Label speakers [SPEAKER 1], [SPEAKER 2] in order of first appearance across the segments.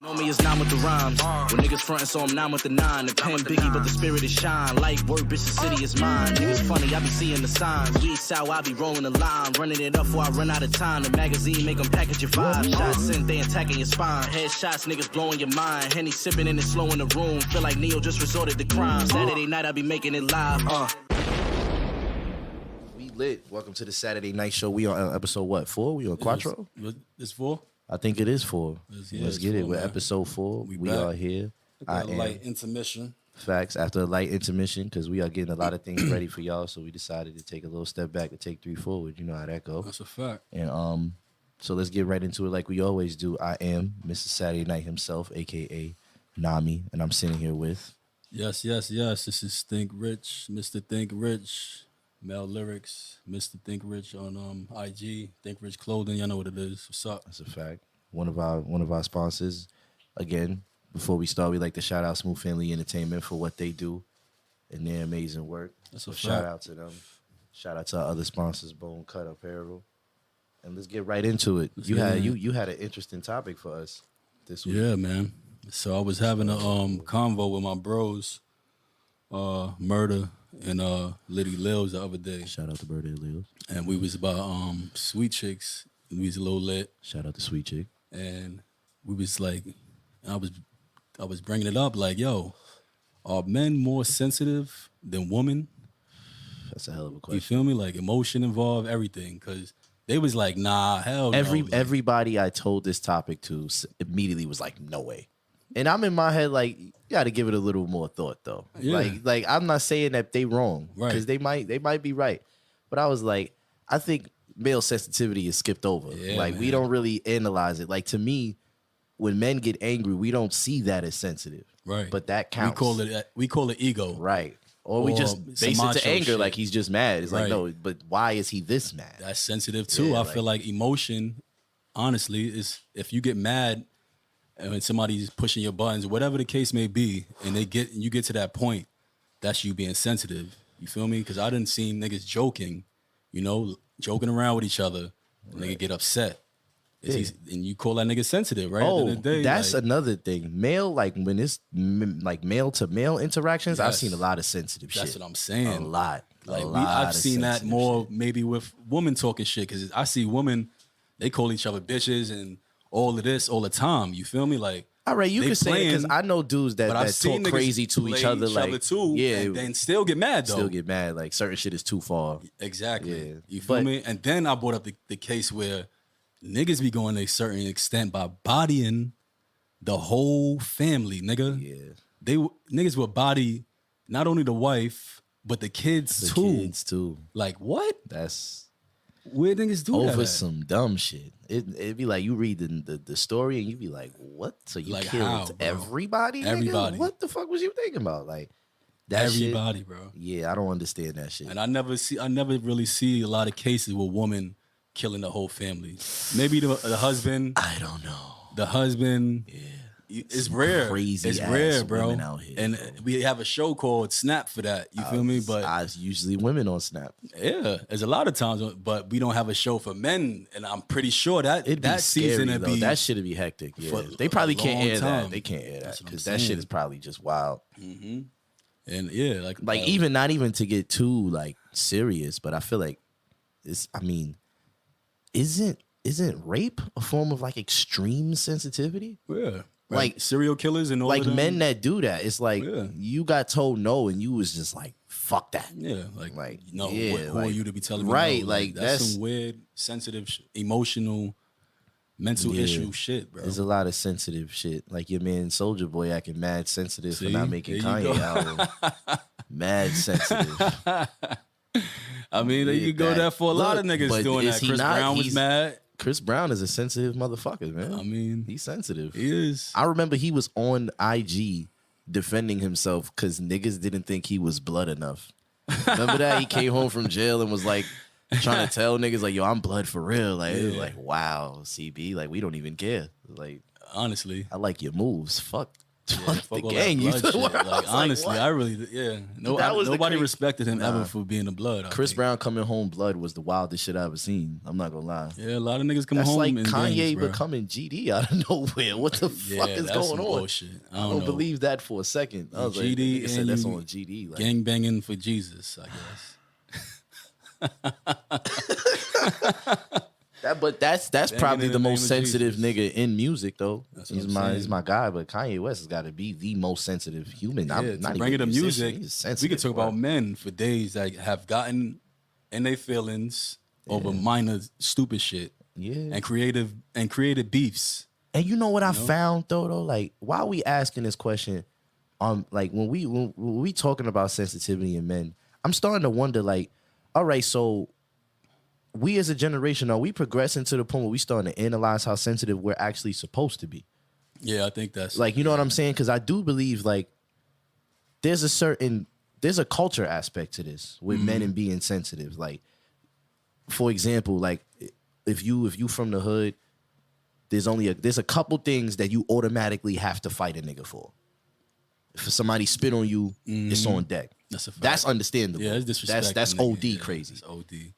[SPEAKER 1] Know me is 9 with the rhymes. When niggas frontin', so I'm 9 with the 9. The pen Biggie, but the spirit is shine. Like word, bitch, the city is mine. Niggas funny, I be seeing the signs. Weed sour, I be rolling the line. Running it up before I run out of time. The magazine make them package your vibe. Shots sent, they attacking your spine. Headshots, niggas blowing your mind. Henny sipping and it's slow in the room. Feel like Neo just resorted to crime. Saturday night, I be making it live.
[SPEAKER 2] We lit. Welcome to the Saturday night show. We on episode what? 4? We on Quattro?
[SPEAKER 3] It's 4?
[SPEAKER 2] I think it is 4. Let's get it. We're
[SPEAKER 3] man.
[SPEAKER 2] episode 4. We are here.
[SPEAKER 3] Light intermission.
[SPEAKER 2] Facts. After a light intermission, because we are getting a lot of things ready for y'all, so we decided to take a little step back and take 3 forward. You know how that goes.
[SPEAKER 3] That's a fact.
[SPEAKER 2] And so let's get right into it like we always do. I am Mr. Saturday Night himself, a.k.a. Namiii, and I'm sitting here with...
[SPEAKER 3] Yes. This is Think Rich, Mr. Think Rich. Mel Lyrix, Mr. Think Rich on IG, Think Rich Clothing. Y'all know what it is. What's up?
[SPEAKER 2] That's a fact. One of our sponsors. Again, before we start, we like to shout out Smooth Family Entertainment for what they do and their amazing work.
[SPEAKER 3] That's a fact.
[SPEAKER 2] Shout out to them. Shout out to our other sponsors, Bone Cut Apparel. And let's get right into it. You had an interesting topic for us this week.
[SPEAKER 3] Yeah, man. So I was having a convo with my bros, Murder and Liddy Lils the other day.
[SPEAKER 2] Shout out to Birthday Lils.
[SPEAKER 3] And we was about sweet chicks. We was a little lit.
[SPEAKER 2] Shout out to Sweet Chick.
[SPEAKER 3] And we was like, I was bringing it up like, yo, are men more sensitive than women?
[SPEAKER 2] That's a hell of a question.
[SPEAKER 3] You feel me? Like emotion involved, everything. Because they was like, nah, hell no.
[SPEAKER 2] Everybody I told this topic to immediately was like, no way. And I'm in my head like, you got to give it a little more thought though.
[SPEAKER 3] Yeah.
[SPEAKER 2] Like I'm not saying that they wrong,
[SPEAKER 3] right?
[SPEAKER 2] Because they might be right. But I was like, I think male sensitivity is skipped over.
[SPEAKER 3] Yeah,
[SPEAKER 2] like
[SPEAKER 3] man.
[SPEAKER 2] we don't really analyze it. Like to me, when men get angry, we don't see that as sensitive,
[SPEAKER 3] right?
[SPEAKER 2] But that counts.
[SPEAKER 3] We call it ego,
[SPEAKER 2] right? Or we just base it to anger,
[SPEAKER 3] shit.
[SPEAKER 2] like he's just mad. It's like,
[SPEAKER 3] right.
[SPEAKER 2] no, but why is he this mad?
[SPEAKER 3] That's sensitive too.
[SPEAKER 2] Yeah,
[SPEAKER 3] I feel like emotion, honestly, is if you get mad and when somebody's pushing your buttons, whatever the case may be, and you get to that point, that's you being sensitive. You feel me? Because I didn't see niggas joking around with each other. And nigga get upset. And you call that nigga sensitive, right?
[SPEAKER 2] Oh,
[SPEAKER 3] At the end of the day,
[SPEAKER 2] that's another thing. Male, like when it's like male to male interactions, I've seen a lot of sensitive shit.
[SPEAKER 3] That's what I'm saying.
[SPEAKER 2] A lot.
[SPEAKER 3] I've seen that more
[SPEAKER 2] shit.
[SPEAKER 3] maybe with women talking shit, because I see women, they call each other bitches and all of this all the time. You feel me? Like,
[SPEAKER 2] all right, you can say it because I know dudes that talk crazy to each other, like
[SPEAKER 3] too,
[SPEAKER 2] yeah,
[SPEAKER 3] and then still get mad though.
[SPEAKER 2] Still get mad, like certain shit is too far.
[SPEAKER 3] Exactly.
[SPEAKER 2] Yeah.
[SPEAKER 3] You feel me? And then I brought up the case where niggas be going to a certain extent by bodying the whole family, nigga.
[SPEAKER 2] Yeah.
[SPEAKER 3] Niggas would body not only the wife but the kids too. Like what?
[SPEAKER 2] That's
[SPEAKER 3] where niggas do that
[SPEAKER 2] over
[SPEAKER 3] at?
[SPEAKER 2] some dumb shit. It'd be like you read the story and you be like, what? So you
[SPEAKER 3] like
[SPEAKER 2] killed
[SPEAKER 3] how,
[SPEAKER 2] everybody?
[SPEAKER 3] Everybody.
[SPEAKER 2] Nigga? What the fuck was you thinking about? Like that
[SPEAKER 3] everybody,
[SPEAKER 2] shit,
[SPEAKER 3] bro.
[SPEAKER 2] Yeah, I don't understand that shit.
[SPEAKER 3] And I never really see a lot of cases with women killing the whole family. Maybe the husband.
[SPEAKER 2] I don't know.
[SPEAKER 3] The husband. Yeah. It's rare.
[SPEAKER 2] Crazy
[SPEAKER 3] it's rare, bro.
[SPEAKER 2] Out here,
[SPEAKER 3] and we have a show called Snap for that. You feel me? But
[SPEAKER 2] it's usually women on Snap.
[SPEAKER 3] Yeah, there's a lot of times, but we don't have a show for men, and I'm pretty sure that
[SPEAKER 2] that
[SPEAKER 3] season
[SPEAKER 2] would be that shit'd be hectic. Yeah, they probably can't air that. They can't air that because that shit is probably just wild.
[SPEAKER 3] Mm-hmm. And yeah, like
[SPEAKER 2] even not even to get too like serious, but I feel like it's. I mean, isn't rape a form of like extreme sensitivity?
[SPEAKER 3] Yeah.
[SPEAKER 2] Like
[SPEAKER 3] serial killers and all
[SPEAKER 2] like
[SPEAKER 3] of them.
[SPEAKER 2] men that do that. It's like you got told no and you was just like, fuck that.
[SPEAKER 3] Yeah, no,
[SPEAKER 2] yeah,
[SPEAKER 3] who are you to be telling me?
[SPEAKER 2] Right,
[SPEAKER 3] no?
[SPEAKER 2] like
[SPEAKER 3] that's some weird, sensitive, emotional, mental issue shit, bro.
[SPEAKER 2] There's a lot of sensitive shit. Like your man Soulja Boy acting mad sensitive for not making Kanye album. Mad sensitive.
[SPEAKER 3] I mean, you could go there for a lot of niggas doing that. Chris Brown was mad.
[SPEAKER 2] Chris Brown is a sensitive motherfucker, man.
[SPEAKER 3] I mean,
[SPEAKER 2] he's sensitive.
[SPEAKER 3] He is.
[SPEAKER 2] I remember he was on IG defending himself because niggas didn't think he was blood enough. Remember that? He came home from jail and was like trying to tell niggas like, yo, I'm blood for real. Like, it was like, wow, CB, like we don't even care. Like,
[SPEAKER 3] honestly,
[SPEAKER 2] I like your moves. Fuck Fuck the
[SPEAKER 3] all that
[SPEAKER 2] gang. You
[SPEAKER 3] blood
[SPEAKER 2] know
[SPEAKER 3] shit.
[SPEAKER 2] what? I was
[SPEAKER 3] Like, honestly,
[SPEAKER 2] what?
[SPEAKER 3] I really,
[SPEAKER 2] That was the
[SPEAKER 3] nobody
[SPEAKER 2] crazy-
[SPEAKER 3] respected him
[SPEAKER 2] Nah.
[SPEAKER 3] ever for being a blood. I
[SPEAKER 2] Chris
[SPEAKER 3] think.
[SPEAKER 2] Brown coming home blood was the wildest shit I ever seen. I'm not gonna lie.
[SPEAKER 3] Yeah, a lot of niggas come
[SPEAKER 2] That's
[SPEAKER 3] home
[SPEAKER 2] like
[SPEAKER 3] in
[SPEAKER 2] Kanye
[SPEAKER 3] gangs, bro.
[SPEAKER 2] becoming GD out of nowhere. What the fuck is
[SPEAKER 3] that's
[SPEAKER 2] going
[SPEAKER 3] some
[SPEAKER 2] on?
[SPEAKER 3] bullshit. I
[SPEAKER 2] I
[SPEAKER 3] don't
[SPEAKER 2] don't
[SPEAKER 3] know.
[SPEAKER 2] believe that for a second. I was
[SPEAKER 3] GD
[SPEAKER 2] like, nigga said
[SPEAKER 3] and
[SPEAKER 2] that's
[SPEAKER 3] you
[SPEAKER 2] on GD. Like,
[SPEAKER 3] Gang banging for Jesus, I guess.
[SPEAKER 2] but that's
[SPEAKER 3] Banging
[SPEAKER 2] probably
[SPEAKER 3] in
[SPEAKER 2] the
[SPEAKER 3] the
[SPEAKER 2] most
[SPEAKER 3] name of
[SPEAKER 2] sensitive
[SPEAKER 3] Jesus.
[SPEAKER 2] nigga in music though.
[SPEAKER 3] That's what
[SPEAKER 2] He's
[SPEAKER 3] I'm
[SPEAKER 2] he's
[SPEAKER 3] saying.
[SPEAKER 2] my guy, but Kanye West has got to be the most sensitive human.
[SPEAKER 3] Yeah,
[SPEAKER 2] I'm
[SPEAKER 3] to
[SPEAKER 2] not
[SPEAKER 3] bring it
[SPEAKER 2] even
[SPEAKER 3] to
[SPEAKER 2] a musician.
[SPEAKER 3] music,
[SPEAKER 2] He's sensitive.
[SPEAKER 3] we could talk
[SPEAKER 2] bro.
[SPEAKER 3] about men for days that have gotten in their feelings over minor stupid shit
[SPEAKER 2] yeah.
[SPEAKER 3] and creative beefs.
[SPEAKER 2] And you know what I
[SPEAKER 3] know?
[SPEAKER 2] found though, like while we asking this question, like when we talking about sensitivity in men, I'm starting to wonder, like, all right, so we as a generation, are we progressing to the point where we starting to analyze how sensitive we're actually supposed to be?
[SPEAKER 3] Yeah, I think that's
[SPEAKER 2] Like, you know what I'm saying? Because I do believe like there's a culture aspect to this with men and being sensitive. Like, for example, like if you from the hood, there's a couple things that you automatically have to fight a nigga for. If somebody spit on you, it's on deck.
[SPEAKER 3] That's a fact.
[SPEAKER 2] That's understandable.
[SPEAKER 3] Yeah, it's disrespect.
[SPEAKER 2] That's OD crazy.
[SPEAKER 3] It's OD.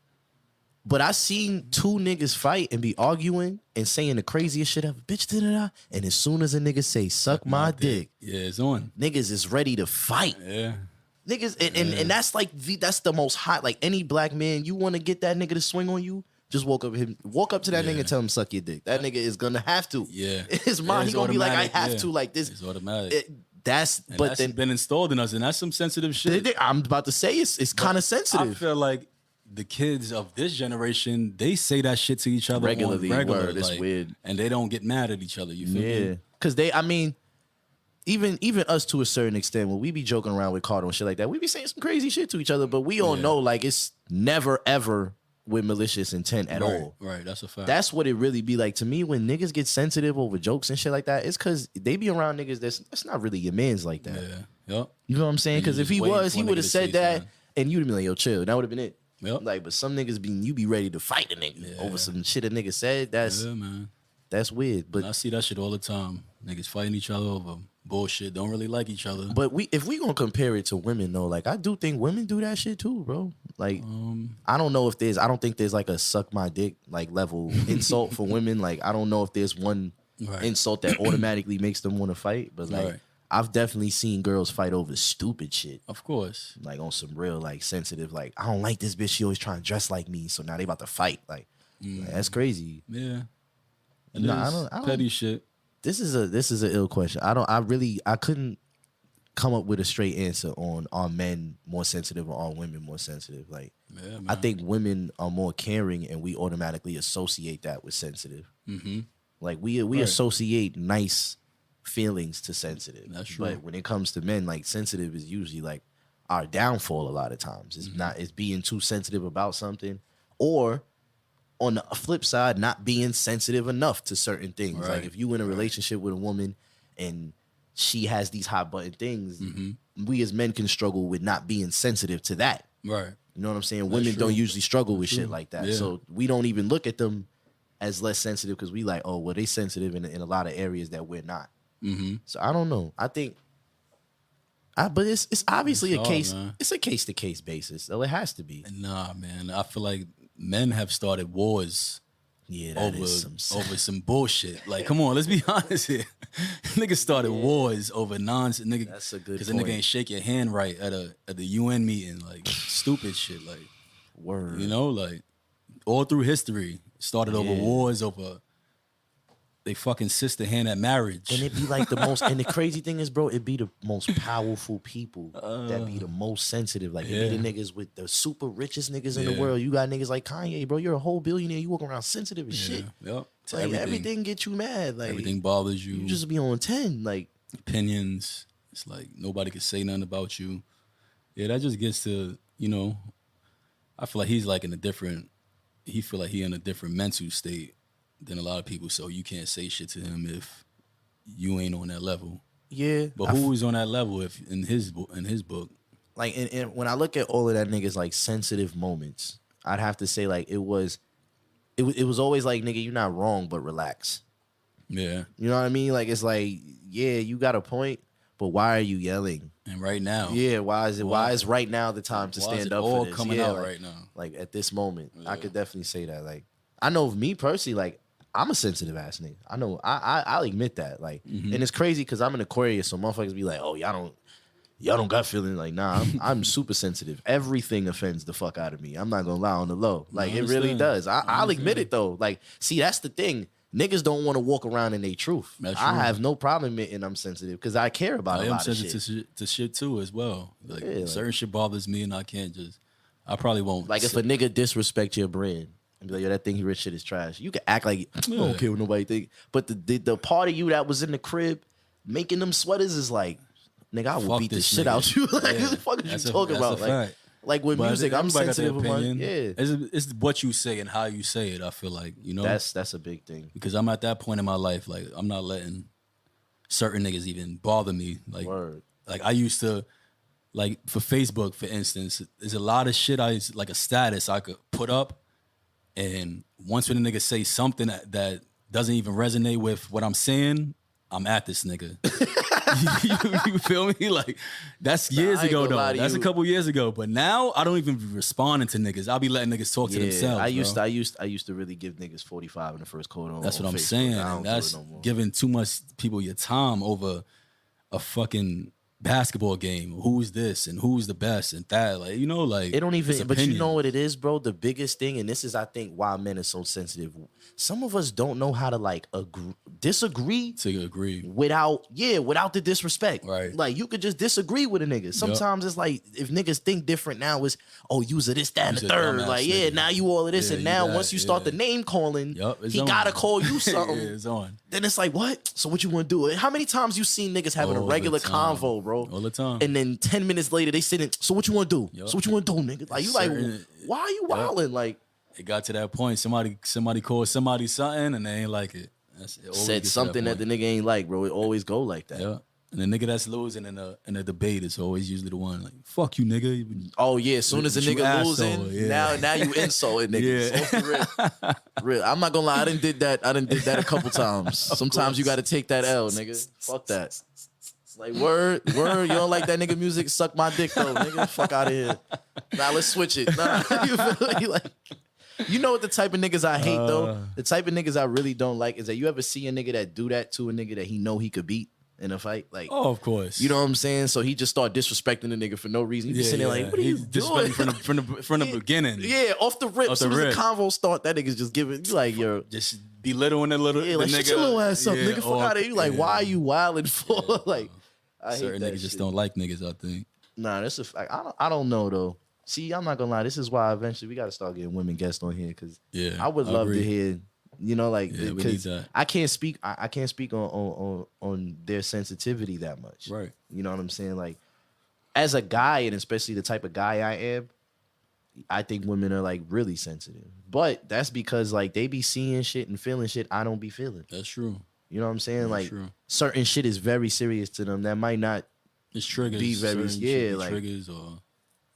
[SPEAKER 2] But I seen two niggas fight and be arguing and saying the craziest shit ever. Bitch, da-da-da. And as soon as a nigga say, suck my dick,
[SPEAKER 3] Yeah, it's on.
[SPEAKER 2] niggas is ready to fight.
[SPEAKER 3] Yeah.
[SPEAKER 2] Niggas, and that's like, that's the most hot. Like any black man, you want to get that nigga to swing on you, just walk up to that nigga and tell him suck your dick. That nigga is gonna have to.
[SPEAKER 3] Yeah.
[SPEAKER 2] His mind,
[SPEAKER 3] It's
[SPEAKER 2] he gonna be like, I
[SPEAKER 3] automatic,
[SPEAKER 2] have
[SPEAKER 3] yeah.
[SPEAKER 2] to. Like this.
[SPEAKER 3] It's automatic.
[SPEAKER 2] That's
[SPEAKER 3] And
[SPEAKER 2] but
[SPEAKER 3] that's
[SPEAKER 2] then
[SPEAKER 3] been installed in us, and that's some sensitive shit.
[SPEAKER 2] I'm about to say it's kind of
[SPEAKER 3] I
[SPEAKER 2] sensitive.
[SPEAKER 3] feel like the kids of this generation, they say that shit to each other
[SPEAKER 2] Regularly,
[SPEAKER 3] on regular,
[SPEAKER 2] word, it's
[SPEAKER 3] like,
[SPEAKER 2] weird.
[SPEAKER 3] and they don't get mad at each other. You feel
[SPEAKER 2] Yeah,
[SPEAKER 3] me?
[SPEAKER 2] because I mean, even us to a certain extent, when we be joking around with Carter and shit like that, we be saying some crazy shit to each other, but we all
[SPEAKER 3] Yeah.
[SPEAKER 2] know like it's never ever with malicious intent at all.
[SPEAKER 3] Right, that's a fact.
[SPEAKER 2] That's what it really be like to me when niggas get sensitive over jokes and shit like that. It's because they be around niggas that's not really your man's like that.
[SPEAKER 3] yeah, yep.
[SPEAKER 2] You know what I'm saying?
[SPEAKER 3] And you
[SPEAKER 2] Because if
[SPEAKER 3] just
[SPEAKER 2] he
[SPEAKER 3] waiting
[SPEAKER 2] was,
[SPEAKER 3] for
[SPEAKER 2] he
[SPEAKER 3] a
[SPEAKER 2] would
[SPEAKER 3] nigga
[SPEAKER 2] have
[SPEAKER 3] to
[SPEAKER 2] said
[SPEAKER 3] say
[SPEAKER 2] that,
[SPEAKER 3] something.
[SPEAKER 2] and you'd have been like, yo, chill. That would have been it.
[SPEAKER 3] Yep.
[SPEAKER 2] Like, but some niggas you be ready to fight a nigga over some shit a nigga said.
[SPEAKER 3] Yeah, man.
[SPEAKER 2] That's weird. But
[SPEAKER 3] I see that shit all the time. Niggas fighting each other over bullshit. Don't really like each other.
[SPEAKER 2] But if we gonna compare it to women though, like I do think women do that shit too, bro. Like I don't think there's like a suck my dick like level insult for women. Like I don't know if there's one
[SPEAKER 3] Right.
[SPEAKER 2] insult that automatically makes them want to fight. But like
[SPEAKER 3] Right.
[SPEAKER 2] I've definitely seen girls fight over stupid shit.
[SPEAKER 3] Of course.
[SPEAKER 2] Like on some real like sensitive, like I don't like this bitch. She always trying to dress like me, so now they about to fight. Like that's crazy.
[SPEAKER 3] Yeah. It
[SPEAKER 2] Nah,
[SPEAKER 3] is
[SPEAKER 2] I don't-
[SPEAKER 3] petty shit.
[SPEAKER 2] This is an ill question. I couldn't come up with a straight answer on are men more sensitive or are women more sensitive. Like
[SPEAKER 3] Yeah, man.
[SPEAKER 2] I think women are more caring and we automatically associate that with sensitive.
[SPEAKER 3] Mm-hmm.
[SPEAKER 2] Like we
[SPEAKER 3] Right.
[SPEAKER 2] associate nice feelings to sensitive.
[SPEAKER 3] That's true.
[SPEAKER 2] But when it comes to men, like sensitive is usually like our downfall a lot of times. It's not it's being too sensitive about something, or on the flip side, not being sensitive enough to certain things. Like
[SPEAKER 3] Right.
[SPEAKER 2] if you in a relationship with a woman and she has these hot button things, we as men can struggle with not being sensitive to that.
[SPEAKER 3] Right.
[SPEAKER 2] You know what I'm saying? Women don't
[SPEAKER 3] true.
[SPEAKER 2] usually struggle with shit
[SPEAKER 3] true.
[SPEAKER 2] like that.
[SPEAKER 3] Yeah.
[SPEAKER 2] So we don't even look at them as less sensitive because we like, oh, well, they sensitive in a lot of areas that we're not.
[SPEAKER 3] Mm-hmm.
[SPEAKER 2] So I don't know. I think, but it's obviously
[SPEAKER 3] It's
[SPEAKER 2] a
[SPEAKER 3] hard,
[SPEAKER 2] case.
[SPEAKER 3] man.
[SPEAKER 2] It's a case to case basis. So it has to be.
[SPEAKER 3] Nah, man. I feel like men have started wars
[SPEAKER 2] Yeah, that is
[SPEAKER 3] over some bullshit. Like, come on, let's be honest here. Niggas started wars over nonsense. Nigga,
[SPEAKER 2] That's a good
[SPEAKER 3] because the nigga
[SPEAKER 2] point.
[SPEAKER 3] ain't shake your hand right at the UN meeting. Like stupid shit. Like
[SPEAKER 2] Word.
[SPEAKER 3] you know, like all through history started over
[SPEAKER 2] Yeah.
[SPEAKER 3] wars over they fucking sister hand at marriage.
[SPEAKER 2] And it be like the most, and the crazy thing is, bro, it be the most powerful people that be the most sensitive. Like, it be the niggas with the super richest niggas in the
[SPEAKER 3] Yeah.
[SPEAKER 2] world. You got niggas like Kanye, bro. You're a whole billionaire. You walk around sensitive as shit.
[SPEAKER 3] Yep. To
[SPEAKER 2] Like, everything get you mad. Like,
[SPEAKER 3] everything bothers you.
[SPEAKER 2] you just be on 10. Like,
[SPEAKER 3] Opinions. It's like nobody can say nothing about you. Yeah, that just gets to, you know, I feel like he's like in a different, he feel like he in a different mental state than a lot of people. So you can't say shit to him if you ain't on that level.
[SPEAKER 2] yeah.
[SPEAKER 3] But who is on that level if in his book?
[SPEAKER 2] Like, and when I look at all of that niggas like sensitive moments, I'd have to say like it was always like, nigga, you're not wrong, but relax.
[SPEAKER 3] Yeah.
[SPEAKER 2] You know what I mean? Like, it's like yeah, you got a point, but why are you yelling?
[SPEAKER 3] And right now,
[SPEAKER 2] Yeah, why is right now the time to stand up
[SPEAKER 3] all
[SPEAKER 2] for this?
[SPEAKER 3] coming
[SPEAKER 2] Yeah,
[SPEAKER 3] out
[SPEAKER 2] like,
[SPEAKER 3] right now?
[SPEAKER 2] like at this moment, I could definitely say that. Like, I know of me personally, like I'm a sensitive ass nigga. I know, I'll admit that. Like, and it's crazy because I'm an Aquarius, so motherfuckers be like, oh, y'all don't got feelings. Like, nah, I'm super sensitive. Everything offends the fuck out of me. I'm not gonna lie on the low. Like, it really does. I'll admit it though. Like, see, that's the thing. Niggas don't want to walk around in their truth.
[SPEAKER 3] That's
[SPEAKER 2] I
[SPEAKER 3] true.
[SPEAKER 2] have no problem admitting I'm sensitive because I care about a
[SPEAKER 3] I am
[SPEAKER 2] lot of
[SPEAKER 3] sensitive
[SPEAKER 2] shit.
[SPEAKER 3] to shit too as well. Like
[SPEAKER 2] Yeah, like-
[SPEAKER 3] certain shit bothers me, and I can't just. I probably won't.
[SPEAKER 2] Like if a nigga disrespect your brand and be like, yo, that thing he rich shit is trash. You can act like I don't care what nobody think. But the part of you that was in the crib making them sweaters is like, nigga, I will
[SPEAKER 3] Fuck
[SPEAKER 2] beat the
[SPEAKER 3] this
[SPEAKER 2] shit
[SPEAKER 3] nigga.
[SPEAKER 2] out you. Like,
[SPEAKER 3] Yeah.
[SPEAKER 2] what the fuck are you
[SPEAKER 3] That's
[SPEAKER 2] talking
[SPEAKER 3] that's
[SPEAKER 2] about?
[SPEAKER 3] a fact.
[SPEAKER 2] Like with
[SPEAKER 3] But
[SPEAKER 2] music, I'm
[SPEAKER 3] everybody got their
[SPEAKER 2] sensitive.
[SPEAKER 3] opinion.
[SPEAKER 2] Yeah,
[SPEAKER 3] It's what you say and how you say it. I feel like
[SPEAKER 2] that's a big thing.
[SPEAKER 3] because I'm at that point in my life. Like I'm not letting certain niggas even bother me. Like
[SPEAKER 2] Word.
[SPEAKER 3] like I used to. Like for Facebook, for instance, there's a lot of shit like a status I could put up, and once when a nigga say something that doesn't even resonate with what I'm saying, I'm at this nigga. you feel me? Like that's years
[SPEAKER 2] I ain't
[SPEAKER 3] ago
[SPEAKER 2] gonna lie
[SPEAKER 3] though.
[SPEAKER 2] to
[SPEAKER 3] That's
[SPEAKER 2] you.
[SPEAKER 3] a couple years ago. But now I don't even be responding to niggas. I'll be letting niggas talk to themselves.
[SPEAKER 2] I used
[SPEAKER 3] bro.
[SPEAKER 2] I used to really give niggas 45 in the first quarter.
[SPEAKER 3] That's
[SPEAKER 2] on
[SPEAKER 3] what I'm
[SPEAKER 2] Facebook.
[SPEAKER 3] saying.
[SPEAKER 2] I don't
[SPEAKER 3] And
[SPEAKER 2] do it
[SPEAKER 3] that's
[SPEAKER 2] no more.
[SPEAKER 3] giving too much people your time over a fucking basketball game. Who's this and who's the best and that? Like, like
[SPEAKER 2] It don't
[SPEAKER 3] it's
[SPEAKER 2] even, but you
[SPEAKER 3] opinion.
[SPEAKER 2] know what it is, bro? The biggest thing, and this is, I think, why men are so sensitive. Some of us don't know how to like disagree
[SPEAKER 3] To agree.
[SPEAKER 2] without the disrespect.
[SPEAKER 3] Right.
[SPEAKER 2] Like you could just disagree with a nigga. Sometimes it's like if niggas think different now, it's use of this, that, and
[SPEAKER 3] You's
[SPEAKER 2] the
[SPEAKER 3] a
[SPEAKER 2] third.
[SPEAKER 3] dumbass
[SPEAKER 2] Like,
[SPEAKER 3] nigga.
[SPEAKER 2] now you all of this,
[SPEAKER 3] Yeah,
[SPEAKER 2] and
[SPEAKER 3] you
[SPEAKER 2] now
[SPEAKER 3] that,
[SPEAKER 2] once you start
[SPEAKER 3] yeah.
[SPEAKER 2] the name calling,
[SPEAKER 3] Yup, it's
[SPEAKER 2] he
[SPEAKER 3] on.
[SPEAKER 2] gotta call you
[SPEAKER 3] Yeah,
[SPEAKER 2] something.
[SPEAKER 3] it's on.
[SPEAKER 2] Then it's like, what? So what you want to do? How many times you seen niggas having a
[SPEAKER 3] All the
[SPEAKER 2] regular
[SPEAKER 3] time.
[SPEAKER 2] convo, bro?
[SPEAKER 3] All the time.
[SPEAKER 2] And then 10 minutes later, they sitting. So what you want to do?
[SPEAKER 3] Yup.
[SPEAKER 2] So what you want to do, nigga? Like you like,
[SPEAKER 3] Certain-
[SPEAKER 2] why are you wilding? Like
[SPEAKER 3] It got to that point. Somebody called somebody something and they ain't like it. It always
[SPEAKER 2] said
[SPEAKER 3] gets to
[SPEAKER 2] something that the
[SPEAKER 3] point.
[SPEAKER 2] nigga ain't like, bro. It always go like that.
[SPEAKER 3] Yeah. And the nigga that's losing in a debate is always usually the one like, fuck you, nigga.
[SPEAKER 2] Oh yeah, as soon as a
[SPEAKER 3] You
[SPEAKER 2] nigga
[SPEAKER 3] asshole,
[SPEAKER 2] losing,
[SPEAKER 3] yeah.
[SPEAKER 2] now you insulting niggas.
[SPEAKER 3] Yeah.
[SPEAKER 2] Off the rip. Real. I'm not gonna lie, I done did that a couple times. Sometimes you gotta take that L, nigga. Fuck that. Like word, you don't like that nigga music? Suck my dick though, nigga. Fuck out of here. Nah, let's switch it. Nah, you feel me? Like, you know what the type of niggas I hate though? The type of niggas I really don't like is that you ever see a nigga that do that to a nigga that he know he could beat in a fight? Like,
[SPEAKER 3] Oh, of course.
[SPEAKER 2] you know what I'm saying? So he just start disrespecting the nigga for no reason. You be sitting there like, what are you doing?
[SPEAKER 3] from the beginning?
[SPEAKER 2] Yeah, off the rip.
[SPEAKER 3] Off
[SPEAKER 2] As soon
[SPEAKER 3] the
[SPEAKER 2] as
[SPEAKER 3] rip.
[SPEAKER 2] the convo start, that nigga's just giving you like your
[SPEAKER 3] Just belittling the
[SPEAKER 2] yeah, like
[SPEAKER 3] the
[SPEAKER 2] shut
[SPEAKER 3] nigga.
[SPEAKER 2] your little ass up,
[SPEAKER 3] Yeah,
[SPEAKER 2] nigga. Fuck
[SPEAKER 3] or-
[SPEAKER 2] out of here. You like,
[SPEAKER 3] yeah.
[SPEAKER 2] why are you wilding for? Like, I hate
[SPEAKER 3] Certain
[SPEAKER 2] that
[SPEAKER 3] niggas just
[SPEAKER 2] shit.
[SPEAKER 3] don't like niggas, I think.
[SPEAKER 2] Nah, that's a fact. I don't know though. See, I'm not gonna lie. This is why eventually we gotta start getting women guests on here because
[SPEAKER 3] Yeah.
[SPEAKER 2] I would love
[SPEAKER 3] agree.
[SPEAKER 2] to hear. Like
[SPEAKER 3] Yeah, we need
[SPEAKER 2] because
[SPEAKER 3] that.
[SPEAKER 2] I can't speak. I can't speak on their sensitivity that much.
[SPEAKER 3] Right.
[SPEAKER 2] You know what I'm saying? Like, as a guy, and especially the type of guy I am, I think women are like really sensitive. But that's because like they be seeing shit and feeling shit I don't be feeling.
[SPEAKER 3] That's true.
[SPEAKER 2] You know what I'm saying?
[SPEAKER 3] That's
[SPEAKER 2] Like
[SPEAKER 3] true.
[SPEAKER 2] certain shit is very serious to them that might not.
[SPEAKER 3] It's triggers.
[SPEAKER 2] Be very-
[SPEAKER 3] certain
[SPEAKER 2] yeah,
[SPEAKER 3] shit be
[SPEAKER 2] like-
[SPEAKER 3] triggers or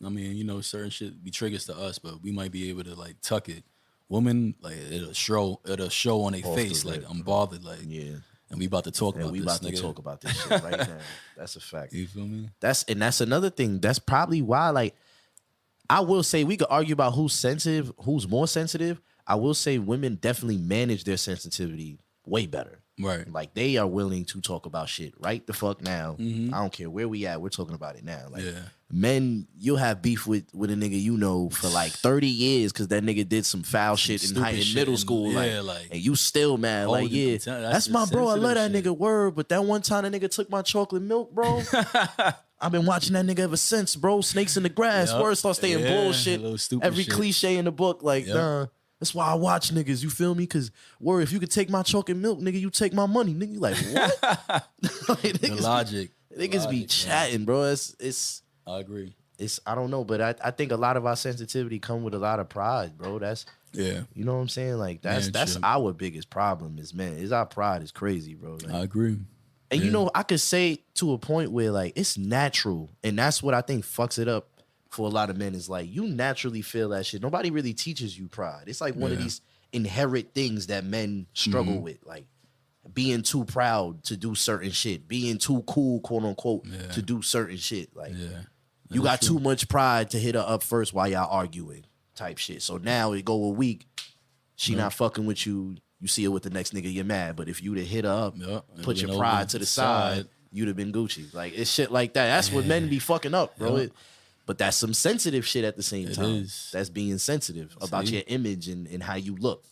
[SPEAKER 3] I mean, certain shit be triggers to us, but we might be able to like tuck it. Women, like it'll show on their
[SPEAKER 2] Off
[SPEAKER 3] face,
[SPEAKER 2] the
[SPEAKER 3] like
[SPEAKER 2] rip,
[SPEAKER 3] I'm bothered, like
[SPEAKER 2] Yeah.
[SPEAKER 3] and we about to talk
[SPEAKER 2] And
[SPEAKER 3] about
[SPEAKER 2] we
[SPEAKER 3] this.
[SPEAKER 2] about to
[SPEAKER 3] nigga.
[SPEAKER 2] talk about this shit right now. That's a fact.
[SPEAKER 3] You feel me?
[SPEAKER 2] That's another thing. That's probably why, like, I will say we could argue about who's sensitive, who's more sensitive. I will say women definitely manage their sensitivity way better.
[SPEAKER 3] Right.
[SPEAKER 2] Like they are willing to talk about shit right the fuck now. I don't care where we at. We're talking about it now. Like
[SPEAKER 3] Yeah.
[SPEAKER 2] men, you'll have beef with a nigga you know for like 30 years because that nigga did some foul shit in
[SPEAKER 3] stupid shit
[SPEAKER 2] middle
[SPEAKER 3] and-
[SPEAKER 2] school.
[SPEAKER 3] yeah,
[SPEAKER 2] like,
[SPEAKER 3] like-
[SPEAKER 2] and you still mad.
[SPEAKER 3] Oh,
[SPEAKER 2] Like, yeah,
[SPEAKER 3] that's
[SPEAKER 2] that's
[SPEAKER 3] the
[SPEAKER 2] my bro. I love that
[SPEAKER 3] sensitive
[SPEAKER 2] nigga
[SPEAKER 3] shit.
[SPEAKER 2] word. But that one time that nigga took my chocolate milk, bro. I've been watching that nigga ever since, bro. Snakes in the grass.
[SPEAKER 3] Yup.
[SPEAKER 2] Word start staying
[SPEAKER 3] Yeah,
[SPEAKER 2] bullshit.
[SPEAKER 3] little stupid
[SPEAKER 2] Every
[SPEAKER 3] shit.
[SPEAKER 2] cliche in the book, like,
[SPEAKER 3] Yup.
[SPEAKER 2] nah. That's why I watch niggas. You feel me? Cause word, if you could take my chocolate milk, nigga, you take my money, nigga. You like what? Like,
[SPEAKER 3] The
[SPEAKER 2] niggas
[SPEAKER 3] logic.
[SPEAKER 2] be, niggas be
[SPEAKER 3] Logic,
[SPEAKER 2] chatting, bro. It's
[SPEAKER 3] I agree.
[SPEAKER 2] I don't know, but I think a lot of our sensitivity come with a lot of pride, bro. That's
[SPEAKER 3] Yeah.
[SPEAKER 2] you know what I'm saying? Like that's
[SPEAKER 3] Manship.
[SPEAKER 2] our biggest problem is man. Is our pride is crazy, bro. Like,
[SPEAKER 3] I agree.
[SPEAKER 2] and you know, I could say to a point where like it's natural, and that's what I think fucks it up for a lot of men is like you naturally feel that shit. Nobody really teaches you pride. It's like one of
[SPEAKER 3] Yeah.
[SPEAKER 2] these inherent things that men struggle with. Like being too proud to do certain shit, being too cool, quote unquote,
[SPEAKER 3] Yeah.
[SPEAKER 2] to do certain shit. Like
[SPEAKER 3] Yeah.
[SPEAKER 2] you got too much pride to hit her up first while y'all arguing, type shit. So now it go a week, she not fucking with you. You see her with the next nigga, you're mad. But if you'd have hit her up, put your pride to the side, you'd have been Gucci. Like it's shit like that. That's what men be fucking up, bro. But that's some sensitive shit at the same time. That's being sensitive about your image and how you look.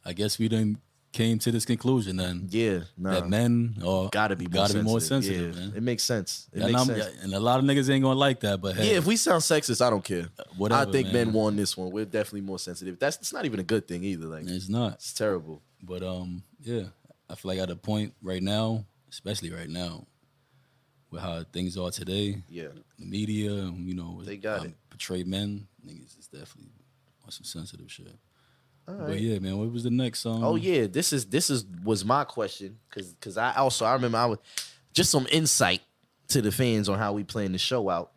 [SPEAKER 3] I guess we done came to this conclusion then.
[SPEAKER 2] Yeah,
[SPEAKER 3] that men
[SPEAKER 2] gotta be more sensitive, man. It makes sense. It makes sense.
[SPEAKER 3] And a lot of niggas ain't gonna like that, but hey,
[SPEAKER 2] yeah, if we sound sexist, I don't care.
[SPEAKER 3] Whatever,
[SPEAKER 2] I think
[SPEAKER 3] man.
[SPEAKER 2] men won this one. We're definitely more sensitive. It's not even a good thing either. Like
[SPEAKER 3] it's not.
[SPEAKER 2] It's terrible.
[SPEAKER 3] But yeah, I feel like at a point right now, especially right now, with how things are today,
[SPEAKER 2] yeah,
[SPEAKER 3] the media, you know,
[SPEAKER 2] they got it.
[SPEAKER 3] Portray men, niggas is definitely on some sensitive shit.
[SPEAKER 2] Right.
[SPEAKER 3] But yeah, man, what was the next song?
[SPEAKER 2] Oh yeah, this was my question because I remember I was just some insight to the fans on how we playing the show out.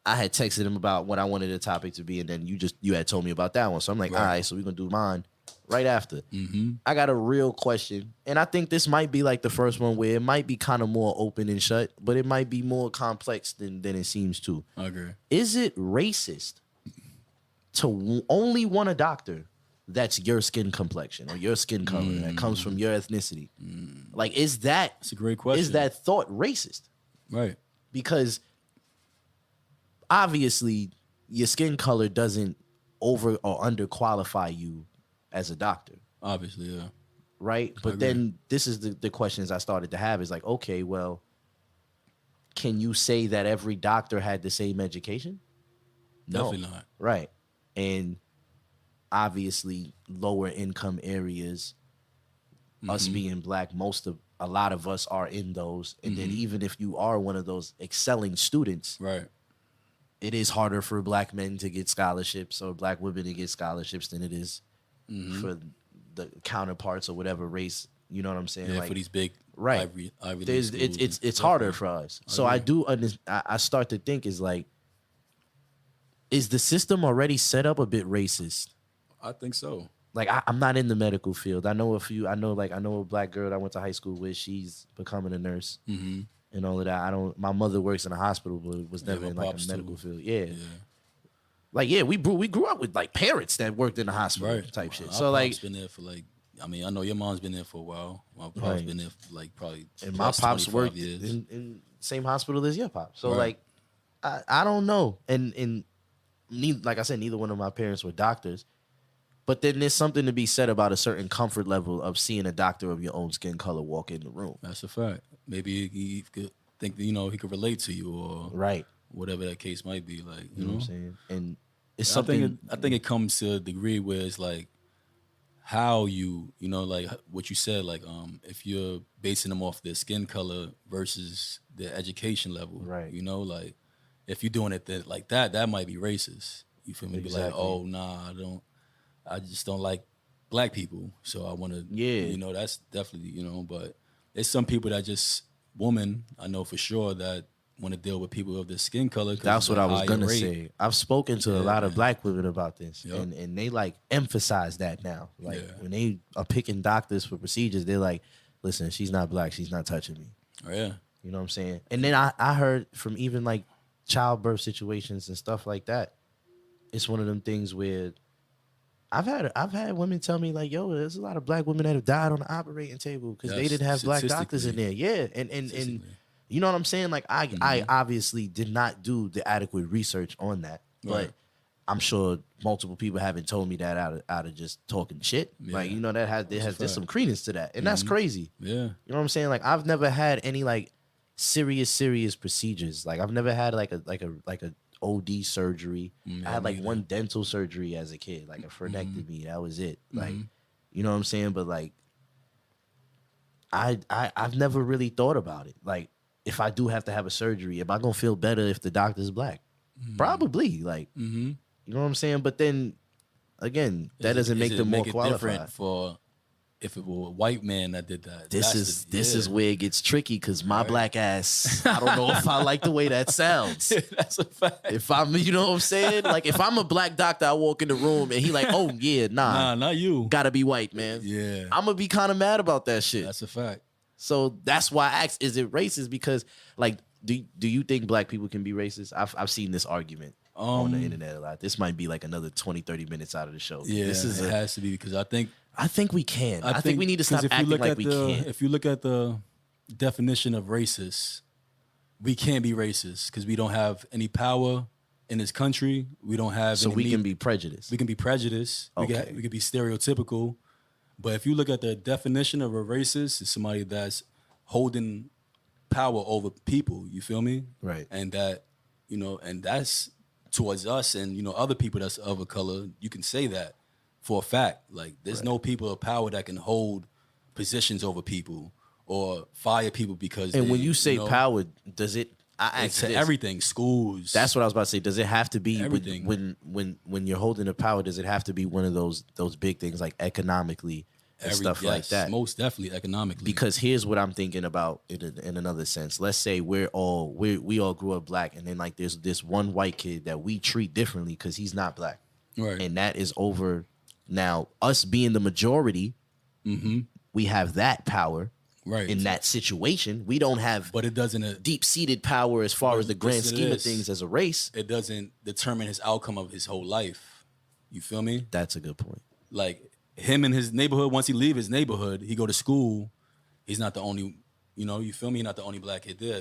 [SPEAKER 2] I had texted him about what I wanted the topic to be, and then you had told me about that one. So I'm like, all right, so we're gonna do mine right after. I got a real question, and I think this might be like the first one where it might be kind of more open and shut, but it might be more complex than it seems to.
[SPEAKER 3] I agree.
[SPEAKER 2] Is it racist to only want a doctor that's your skin complexion or your skin color that comes from your ethnicity? Like, that's
[SPEAKER 3] a great question.
[SPEAKER 2] Is that thought racist?
[SPEAKER 3] Right.
[SPEAKER 2] Because obviously your skin color doesn't over or under qualify you as a doctor.
[SPEAKER 3] Obviously, yeah.
[SPEAKER 2] Right? But then this is the questions I started to have is like, okay, well, can you say that every doctor had the same education?
[SPEAKER 3] Definitely not.
[SPEAKER 2] Right. And obviously lower income areas, us being black, a lot of us are in those. And then even if you are one of those excelling students,
[SPEAKER 3] right,
[SPEAKER 2] it is harder for black men to get scholarships or black women to get scholarships than it is for the counterparts or whatever race. You know what I'm saying?
[SPEAKER 3] Yeah,
[SPEAKER 2] like,
[SPEAKER 3] for these big
[SPEAKER 2] right.
[SPEAKER 3] Ivy
[SPEAKER 2] It's harder for us. So I start to think is like, is the system already set up a bit racist?
[SPEAKER 3] I think so.
[SPEAKER 2] Like I'm not in the medical field. I know a black girl that I went to high school with. She's becoming a nurse and all of that. My mother works in a hospital, but was never in like a medical field. Yeah. Like we grew up with like parents that worked in the hospital type shit.
[SPEAKER 3] Our
[SPEAKER 2] so like
[SPEAKER 3] pop's been there for like, I mean, I know your mom's been there for a while. My pop's been there for like probably
[SPEAKER 2] and my pops worked in same hospital as your pop. So like I don't know. And like I said, neither one of my parents were doctors. But then there's something to be said about a certain comfort level of seeing a doctor of your own skin color walk in the room.
[SPEAKER 3] That's a fact. Maybe he could think that, he could relate to you or whatever that case might be. Like, you know what I'm saying?
[SPEAKER 2] And it's something.
[SPEAKER 3] I think it comes to a degree where it's like how like what you said, like if you're basing them off their skin color versus their education level,
[SPEAKER 2] right?
[SPEAKER 3] Like if you're doing it like that, that might be racist. You feel me?
[SPEAKER 2] Exactly.
[SPEAKER 3] Be like, oh nah, I just don't like black people, so I want to. Yeah, that's definitely but there's some people that just women I know for sure that want to deal with people of their skin color.
[SPEAKER 2] That's what I was gonna say. I've spoken to a lot of black women about this, and they like emphasize that now. Like when they are picking doctors for procedures, they're like, "Listen, she's not black. She's not touching me."
[SPEAKER 3] Oh yeah,
[SPEAKER 2] you know what I'm saying. And then I heard from even like childbirth situations and stuff like that. It's one of them things where I've had women tell me like, "Yo, there's a lot of black women that have died on the operating table because they didn't have black doctors in there." Yeah, and you know what I'm saying? Like I obviously did not do the adequate research on that, but I'm sure multiple people haven't told me that out of just talking shit. Yeah. Like there's some credence to that, and that's crazy.
[SPEAKER 3] Yeah,
[SPEAKER 2] you know what I'm saying? Like I've never had any like serious procedures. Like I've never had like a OD surgery. I had like one dental surgery as a kid, like a frenectomy. That was it. Like, you know what I'm saying? But like, I've never really thought about it. Like, if I do have to have a surgery, am I gonna feel better if the doctor's black? Probably. Like, you know what I'm saying? But then again, that doesn't make them more qualified.
[SPEAKER 3] For if it were a white man that did that.
[SPEAKER 2] This is where it gets tricky because my black ass, I don't know if I like the way that sounds.
[SPEAKER 3] That's a fact.
[SPEAKER 2] If I'm, you know what I'm saying? Like if I'm a black doctor, I walk in the room and he like, oh yeah, nah,
[SPEAKER 3] not you.
[SPEAKER 2] Gotta be white, man.
[SPEAKER 3] Yeah.
[SPEAKER 2] I'm gonna be kind of mad about that shit.
[SPEAKER 3] That's a fact.
[SPEAKER 2] So that's why I asked, is it racist? Because like, do you think black people can be racist? I've seen this argument on the internet a lot. This might be like another 20, 30 minutes out of the show.
[SPEAKER 3] Yeah,
[SPEAKER 2] this is
[SPEAKER 3] it has to be because I think
[SPEAKER 2] we can. I think we need to stop acting like we can't.
[SPEAKER 3] If you look at the definition of racist, we can't be racist because we don't have any power in this country. We don't have
[SPEAKER 2] so we can be prejudiced.
[SPEAKER 3] We can be prejudiced.
[SPEAKER 2] Okay.
[SPEAKER 3] We can be stereotypical. But if you look at the definition of a racist, it's somebody that's holding power over people. You feel me?
[SPEAKER 2] Right.
[SPEAKER 3] And that, and that's towards us and, other people that's of a color. You can say that for a fact. Like, there's no people of power that can hold positions over people or fire people because.
[SPEAKER 2] And when you say power, does it? I ask
[SPEAKER 3] to
[SPEAKER 2] this.
[SPEAKER 3] everything, schools.
[SPEAKER 2] That's what I was about to say. Does it have to be
[SPEAKER 3] everything.
[SPEAKER 2] When you're holding the power? Does it have to be one of those big things like economically and stuff like that?
[SPEAKER 3] Most definitely economically.
[SPEAKER 2] Because here's what I'm thinking about in another sense. Let's say we all grew up black, and then like there's this one white kid that we treat differently because he's not black,
[SPEAKER 3] right?
[SPEAKER 2] And that is over. Now us being the majority, we have that power.
[SPEAKER 3] Right.
[SPEAKER 2] In that situation, we don't have
[SPEAKER 3] but it doesn't
[SPEAKER 2] deep-seated power as far as the grand scheme of things as a race.
[SPEAKER 3] It doesn't determine his outcome of his whole life. You feel me?
[SPEAKER 2] That's a good point.
[SPEAKER 3] Like him in his neighborhood, once he leave his neighborhood, he go to school, he's not the only, you feel me? He's not the only black kid there.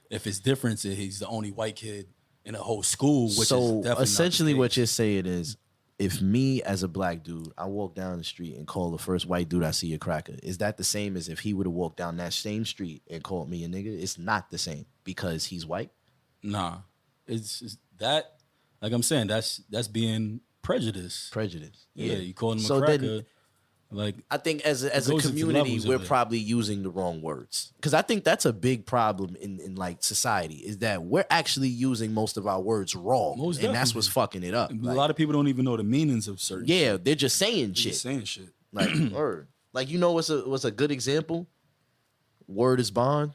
[SPEAKER 3] If it's different, he's the only white kid in the whole school, which
[SPEAKER 2] so
[SPEAKER 3] is definitely
[SPEAKER 2] essentially
[SPEAKER 3] not the
[SPEAKER 2] what
[SPEAKER 3] case.
[SPEAKER 2] you're saying is, if me as a black dude, I walk down the street and call the first white dude I see a cracker, is that the same as if he would have walked down that same street and called me a nigga? It's not the same because he's white.
[SPEAKER 3] Nah, it's that. Like I'm saying, that's being prejudiced.
[SPEAKER 2] Prejudice.
[SPEAKER 3] Yeah, you call him
[SPEAKER 2] So
[SPEAKER 3] a cracker.
[SPEAKER 2] then,
[SPEAKER 3] like
[SPEAKER 2] I think as a
[SPEAKER 3] goes into
[SPEAKER 2] community,
[SPEAKER 3] levels of
[SPEAKER 2] we're
[SPEAKER 3] it.
[SPEAKER 2] probably using the wrong words. Because I think that's a big problem in like society, is that we're actually using most of our words wrong.
[SPEAKER 3] Most
[SPEAKER 2] and that's
[SPEAKER 3] definitely.
[SPEAKER 2] what's fucking it up.
[SPEAKER 3] a lot of people don't even know the meanings of certain.
[SPEAKER 2] Yeah, they're just saying
[SPEAKER 3] shit.
[SPEAKER 2] shit.
[SPEAKER 3] Just saying shit.
[SPEAKER 2] Like word. Like, what's a good example? Word is bond.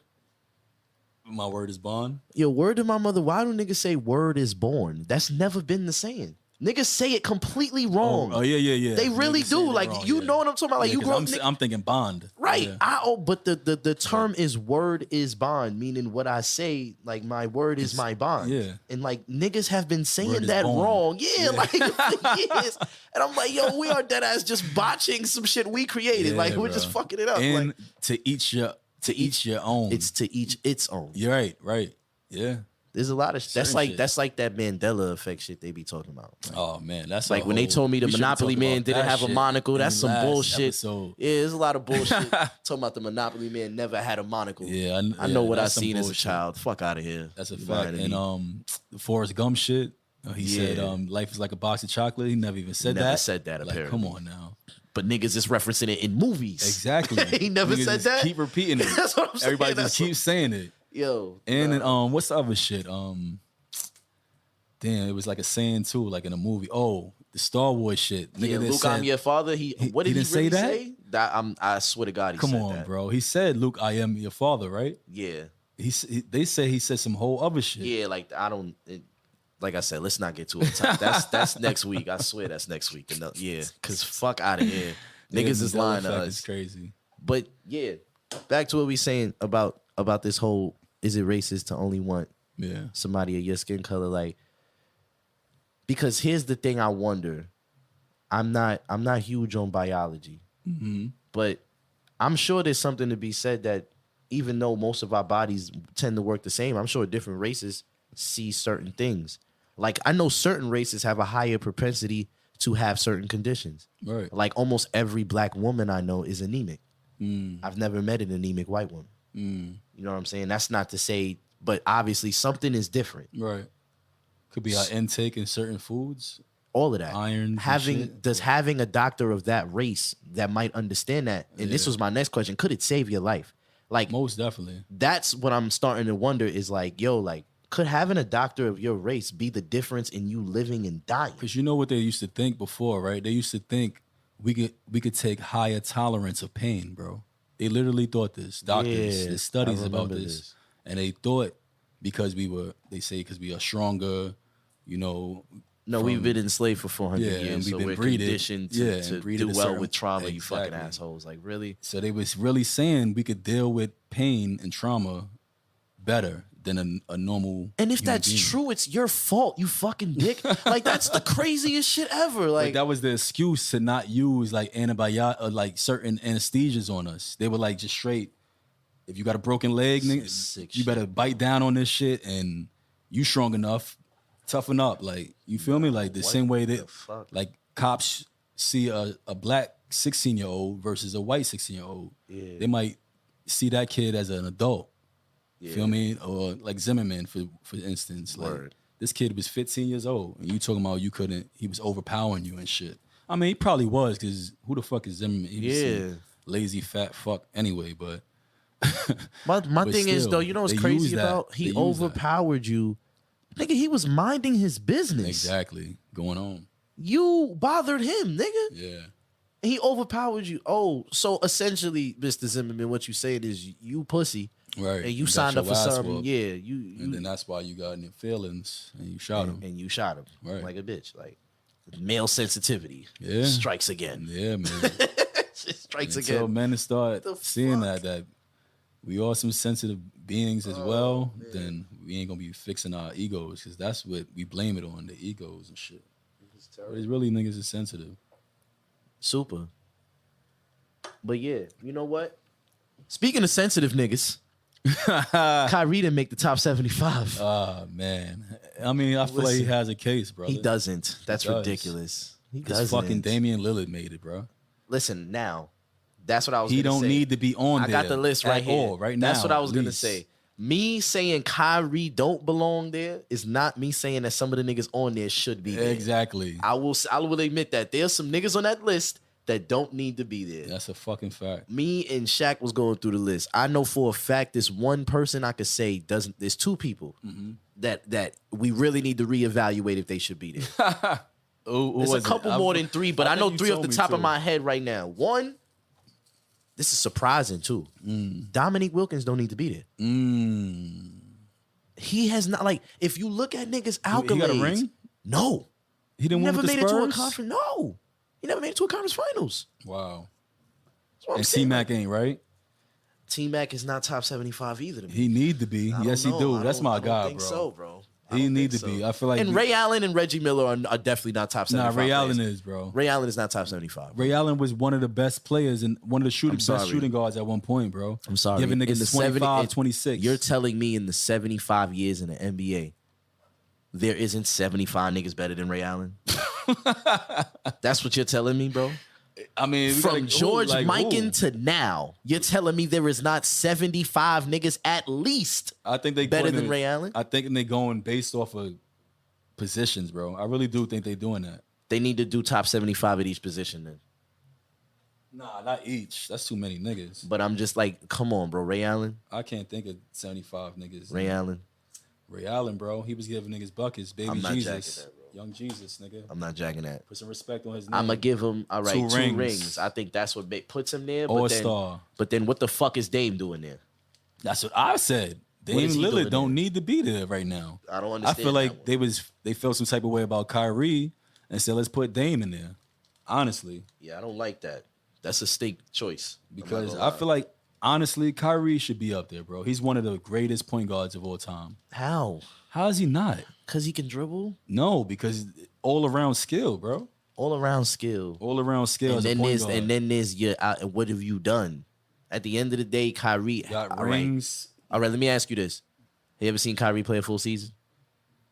[SPEAKER 3] My word is bond.
[SPEAKER 2] Yo, word to my mother, why do niggas say word is born? That's never been the saying. Niggas say it completely wrong.
[SPEAKER 3] Oh yeah.
[SPEAKER 2] They really
[SPEAKER 3] Niggas say
[SPEAKER 2] do.
[SPEAKER 3] it
[SPEAKER 2] Like,
[SPEAKER 3] wrong,
[SPEAKER 2] you
[SPEAKER 3] yeah.
[SPEAKER 2] know what I'm talking about? Like,
[SPEAKER 3] Yeah,
[SPEAKER 2] you
[SPEAKER 3] 'cause
[SPEAKER 2] grow up.
[SPEAKER 3] I'm thinking bond.
[SPEAKER 2] Right.
[SPEAKER 3] Yeah.
[SPEAKER 2] But the term is word is bond, meaning what I say, like my word is my bond.
[SPEAKER 3] yeah.
[SPEAKER 2] And like niggas have been saying
[SPEAKER 3] Word is
[SPEAKER 2] that
[SPEAKER 3] bond.
[SPEAKER 2] wrong. Yeah, like for years. And I'm like, yo, we are dead ass just botching some shit we created.
[SPEAKER 3] Yeah,
[SPEAKER 2] like we're
[SPEAKER 3] bro.
[SPEAKER 2] just fucking it up.
[SPEAKER 3] And
[SPEAKER 2] Like
[SPEAKER 3] to each your own.
[SPEAKER 2] it's to each its own.
[SPEAKER 3] You're right. Yeah.
[SPEAKER 2] There's a lot of that's
[SPEAKER 3] Certain
[SPEAKER 2] like
[SPEAKER 3] shit.
[SPEAKER 2] that's like that Mandela effect shit they be talking about. Like,
[SPEAKER 3] Oh man, that's
[SPEAKER 2] like when they told me the Monopoly man didn't have a monocle, that's some bullshit.
[SPEAKER 3] Episode.
[SPEAKER 2] Yeah, there's a lot of bullshit talking about the Monopoly man never had a monocle.
[SPEAKER 3] Yeah,
[SPEAKER 2] I know what I
[SPEAKER 3] that's some
[SPEAKER 2] seen as a
[SPEAKER 3] bullshit.
[SPEAKER 2] child. Fuck out of here.
[SPEAKER 3] That's a
[SPEAKER 2] You know what
[SPEAKER 3] fact.
[SPEAKER 2] I mean?
[SPEAKER 3] And the Forrest Gump shit. He
[SPEAKER 2] Yeah.
[SPEAKER 3] said, "Life is like a box of chocolate." He never even said
[SPEAKER 2] Never
[SPEAKER 3] that.
[SPEAKER 2] said that,
[SPEAKER 3] Like,
[SPEAKER 2] apparently.
[SPEAKER 3] come on now.
[SPEAKER 2] But niggas is referencing it in movies.
[SPEAKER 3] Exactly.
[SPEAKER 2] He never
[SPEAKER 3] Niggas
[SPEAKER 2] said
[SPEAKER 3] just
[SPEAKER 2] that?
[SPEAKER 3] Keep repeating it.
[SPEAKER 2] That's what I'm saying.
[SPEAKER 3] Everybody
[SPEAKER 2] That's
[SPEAKER 3] just keeps saying it.
[SPEAKER 2] Yo.
[SPEAKER 3] And
[SPEAKER 2] nah.
[SPEAKER 3] then what's the other shit? Damn, it was like a saying too, like in a movie. Oh, the Star Wars shit. Nigga
[SPEAKER 2] Yeah,
[SPEAKER 3] that
[SPEAKER 2] Luke,
[SPEAKER 3] said,
[SPEAKER 2] I'm your father. What did
[SPEAKER 3] he
[SPEAKER 2] he
[SPEAKER 3] didn't
[SPEAKER 2] really
[SPEAKER 3] say that?
[SPEAKER 2] say? I swear to God, he
[SPEAKER 3] Come
[SPEAKER 2] said
[SPEAKER 3] on,
[SPEAKER 2] that.
[SPEAKER 3] bro. He said, "Luke, I am your father," right?
[SPEAKER 2] Yeah.
[SPEAKER 3] They say he said some whole other shit.
[SPEAKER 2] Yeah, like I don't. Like I said, let's not get too on top. That's next week. I swear that's next week. Yeah, cause fuck out of here. Niggas is
[SPEAKER 3] Mandela
[SPEAKER 2] lying to
[SPEAKER 3] Effect
[SPEAKER 2] us.
[SPEAKER 3] is crazy.
[SPEAKER 2] But yeah, back to what we saying about this whole, is it racist to only want
[SPEAKER 3] Yeah.
[SPEAKER 2] somebody of your skin color? Like, because here's the thing I wonder. I'm not huge on biology, but I'm sure there's something to be said that even though most of our bodies tend to work the same, I'm sure different races see certain things. Like, I know certain races have a higher propensity to have certain conditions.
[SPEAKER 3] Right.
[SPEAKER 2] Like, almost every black woman I know is anemic. I've never met an anemic white woman. You know what I'm saying? That's not to say, but obviously something is different.
[SPEAKER 3] Right. Could be our intake in certain foods.
[SPEAKER 2] All of that.
[SPEAKER 3] Irons and shit.
[SPEAKER 2] Does having a doctor of that race that might understand that, and this was my next question, could it save your life? Like,
[SPEAKER 3] Most definitely.
[SPEAKER 2] that's what I'm starting to wonder is like, yo, like, could having a doctor of your race be the difference in you living and dying?
[SPEAKER 3] Because you know what they used to think before, right? They used to think we could take higher tolerance of pain, bro. They literally thought this. Doctors,
[SPEAKER 2] Yeah,
[SPEAKER 3] there's studies
[SPEAKER 2] I
[SPEAKER 3] about
[SPEAKER 2] remember
[SPEAKER 3] this.
[SPEAKER 2] this.
[SPEAKER 3] And they thought because we are stronger,
[SPEAKER 2] No, we've been enslaved for 400
[SPEAKER 3] Yeah, and
[SPEAKER 2] years,
[SPEAKER 3] we've
[SPEAKER 2] so
[SPEAKER 3] been
[SPEAKER 2] we're
[SPEAKER 3] breeded-
[SPEAKER 2] conditioned
[SPEAKER 3] yeah,
[SPEAKER 2] to
[SPEAKER 3] and breeded
[SPEAKER 2] do
[SPEAKER 3] a
[SPEAKER 2] well
[SPEAKER 3] certain-
[SPEAKER 2] with trauma, you fucking
[SPEAKER 3] Exactly.
[SPEAKER 2] assholes. Like, really?
[SPEAKER 3] So they was really saying we could deal with pain and trauma better than a normal.
[SPEAKER 2] And if
[SPEAKER 3] human
[SPEAKER 2] that's
[SPEAKER 3] being.
[SPEAKER 2] true, it's your fault, you fucking dick. Like, that's the craziest shit ever.
[SPEAKER 3] Like
[SPEAKER 2] Like,
[SPEAKER 3] that was the excuse to not use like antibiotic or like certain anesthesias on us. They were like just straight. If you got a broken leg, nigga,
[SPEAKER 2] sick
[SPEAKER 3] you better bite down on this shit, and you strong enough, toughen up. Like you feel me? Like the same way that
[SPEAKER 2] fuck?
[SPEAKER 3] like cops see a black 16-year-old versus a white 16-year-old.
[SPEAKER 2] Yeah.
[SPEAKER 3] They might see that kid as an adult.
[SPEAKER 2] Yeah.
[SPEAKER 3] Feel me? Or like Zimmerman, for instance. Like
[SPEAKER 2] Word.
[SPEAKER 3] this kid was 15 years old, and you talking about he was overpowering you and shit. I mean, he probably was, because who the fuck is Zimmerman? He was
[SPEAKER 2] Yeah.
[SPEAKER 3] some lazy fat fuck anyway. But
[SPEAKER 2] my
[SPEAKER 3] But
[SPEAKER 2] thing is,
[SPEAKER 3] still,
[SPEAKER 2] though, you know what's
[SPEAKER 3] they
[SPEAKER 2] crazy
[SPEAKER 3] use that.
[SPEAKER 2] about?
[SPEAKER 3] They
[SPEAKER 2] He
[SPEAKER 3] use that.
[SPEAKER 2] overpowered you. Nigga, he was minding his business.
[SPEAKER 3] exactly, going on.
[SPEAKER 2] You bothered him, nigga.
[SPEAKER 3] Yeah,
[SPEAKER 2] He overpowered you. Oh, so essentially, Mr. Zimmerman, what you saying is you pussy.
[SPEAKER 3] right.
[SPEAKER 2] And you
[SPEAKER 3] got
[SPEAKER 2] signed
[SPEAKER 3] your
[SPEAKER 2] up for
[SPEAKER 3] ass
[SPEAKER 2] something.
[SPEAKER 3] whooped,
[SPEAKER 2] Yeah, you
[SPEAKER 3] and then that's why you got in your feelings and you shot him.
[SPEAKER 2] and you shot him
[SPEAKER 3] Right.
[SPEAKER 2] like a bitch. Like, male sensitivity
[SPEAKER 3] Yeah.
[SPEAKER 2] strikes again.
[SPEAKER 3] Yeah, man.
[SPEAKER 2] Strikes
[SPEAKER 3] Until
[SPEAKER 2] again.
[SPEAKER 3] men start
[SPEAKER 2] The
[SPEAKER 3] seeing
[SPEAKER 2] fuck?
[SPEAKER 3] that we are some sensitive beings as well, then we ain't gonna be fixing our egos, because that's what we blame it on, the egos and shit. But it's really niggas is sensitive.
[SPEAKER 2] Super. But yeah, you know what? Speaking of sensitive niggas, Kyrie didn't make the top 75.
[SPEAKER 3] Ah, man. I mean, I feel like he
[SPEAKER 2] Listen,
[SPEAKER 3] has a case, brother.
[SPEAKER 2] He doesn't. That's
[SPEAKER 3] does.
[SPEAKER 2] ridiculous. He
[SPEAKER 3] Because
[SPEAKER 2] doesn't.
[SPEAKER 3] fucking Damian Lillard made it, bro.
[SPEAKER 2] Listen, now, that's what I was
[SPEAKER 3] He
[SPEAKER 2] gonna
[SPEAKER 3] don't
[SPEAKER 2] say.
[SPEAKER 3] need to be on
[SPEAKER 2] I
[SPEAKER 3] there.
[SPEAKER 2] got the list
[SPEAKER 3] at
[SPEAKER 2] right here.
[SPEAKER 3] all, right now.
[SPEAKER 2] That's what I was
[SPEAKER 3] at
[SPEAKER 2] gonna
[SPEAKER 3] least.
[SPEAKER 2] say. Me saying Kyrie don't belong there is not me saying that some of the niggas on there should be there.
[SPEAKER 3] Exactly.
[SPEAKER 2] I will admit that there's some niggas on that list that don't need to be there.
[SPEAKER 3] That's a fucking fact.
[SPEAKER 2] Me and Shaq was going through the list. I know for a fact this one person I could say doesn't. There's two people that we really need to reevaluate if they should be there. There's a couple more than three, but I know
[SPEAKER 3] think you
[SPEAKER 2] three off
[SPEAKER 3] told
[SPEAKER 2] the
[SPEAKER 3] me
[SPEAKER 2] top of
[SPEAKER 3] too.
[SPEAKER 2] my head right now. One, this is surprising too. Dominique Wilkins don't need to be there. He has not, like, if you look at niggas accolades.
[SPEAKER 3] He got a ring?
[SPEAKER 2] No.
[SPEAKER 3] He didn't
[SPEAKER 2] He
[SPEAKER 3] win
[SPEAKER 2] never
[SPEAKER 3] with the
[SPEAKER 2] made it to a
[SPEAKER 3] Spurs?
[SPEAKER 2] conference. No. He never made it to a conference finals.
[SPEAKER 3] Wow.
[SPEAKER 2] That's what I'm
[SPEAKER 3] And
[SPEAKER 2] saying.
[SPEAKER 3] T-Mac ain't, right?
[SPEAKER 2] T-Mac is not top 75 either to me.
[SPEAKER 3] He need to be.
[SPEAKER 2] I
[SPEAKER 3] Yes, he
[SPEAKER 2] don't know.
[SPEAKER 3] do.
[SPEAKER 2] I
[SPEAKER 3] That's
[SPEAKER 2] don't-
[SPEAKER 3] my
[SPEAKER 2] I don't
[SPEAKER 3] guy,
[SPEAKER 2] think
[SPEAKER 3] bro.
[SPEAKER 2] So, bro. I
[SPEAKER 3] He
[SPEAKER 2] don't
[SPEAKER 3] need
[SPEAKER 2] think
[SPEAKER 3] to be. I feel like
[SPEAKER 2] and Ray Allen and Reggie Miller are definitely not top 75.
[SPEAKER 3] Nah, Ray Allen
[SPEAKER 2] players.
[SPEAKER 3] is, bro.
[SPEAKER 2] Ray Allen is not top 75.
[SPEAKER 3] Ray Allen was one of the best players and one of the best
[SPEAKER 2] sorry.
[SPEAKER 3] shooting guards at one point, bro.
[SPEAKER 2] I'm sorry.
[SPEAKER 3] Giving
[SPEAKER 2] In
[SPEAKER 3] niggas
[SPEAKER 2] the
[SPEAKER 3] 25,
[SPEAKER 2] 70
[SPEAKER 3] 26.
[SPEAKER 2] You're telling me in the 75 years in the NBA, there isn't 75 niggas better than Ray Allen? That's what you're telling me, bro?
[SPEAKER 3] I mean,
[SPEAKER 2] From George Mikan to now, you're telling me there is not 75 niggas at least
[SPEAKER 3] I think they
[SPEAKER 2] better
[SPEAKER 3] going
[SPEAKER 2] than
[SPEAKER 3] to-
[SPEAKER 2] Ray Allen?
[SPEAKER 3] I think they going based off of positions, bro. I really do think they doing that.
[SPEAKER 2] They need to do top 75 at each position then.
[SPEAKER 3] Nah, not each. That's too many niggas.
[SPEAKER 2] But I'm just like, come on, bro. Ray Allen?
[SPEAKER 3] I can't think of 75 niggas.
[SPEAKER 2] Ray Allen?
[SPEAKER 3] Ray Allen, bro. He was giving niggas buckets. Baby
[SPEAKER 2] I'm not
[SPEAKER 3] Jesus.
[SPEAKER 2] jacking that, bro.
[SPEAKER 3] Young Jesus, nigga.
[SPEAKER 2] I'm not jacking that.
[SPEAKER 3] Put some respect on his name.
[SPEAKER 2] I'm going to give him, all right, two
[SPEAKER 3] rings.
[SPEAKER 2] rings. I think that's what puts him there.
[SPEAKER 3] All-star.
[SPEAKER 2] But then what the fuck is Dame doing there?
[SPEAKER 3] That's what I said.
[SPEAKER 2] What
[SPEAKER 3] Dame
[SPEAKER 2] is he doing
[SPEAKER 3] Lillard don't
[SPEAKER 2] there?
[SPEAKER 3] need to be there right now.
[SPEAKER 2] I don't
[SPEAKER 3] I
[SPEAKER 2] understand
[SPEAKER 3] feel
[SPEAKER 2] that
[SPEAKER 3] like
[SPEAKER 2] one.
[SPEAKER 3] they felt some type of way about Kyrie and said, let's put Dame in there. Honestly.
[SPEAKER 2] Yeah, I don't like that. That's a stink choice. I'm not
[SPEAKER 3] Because
[SPEAKER 2] gonna
[SPEAKER 3] I
[SPEAKER 2] lie.
[SPEAKER 3] feel like, honestly, Kyrie should be up there, bro. He's one of the greatest point guards of all time.
[SPEAKER 2] How?
[SPEAKER 3] How is he not?
[SPEAKER 2] Because he can dribble?
[SPEAKER 3] No, because all around skill, bro.
[SPEAKER 2] All around skill.
[SPEAKER 3] All around skill as a point guard.
[SPEAKER 2] And then there's your, what have you done? At the end of the day, Kyrie.
[SPEAKER 3] Got
[SPEAKER 2] all right.
[SPEAKER 3] rings.
[SPEAKER 2] All right, let me ask you this. Have you ever seen Kyrie play a full season?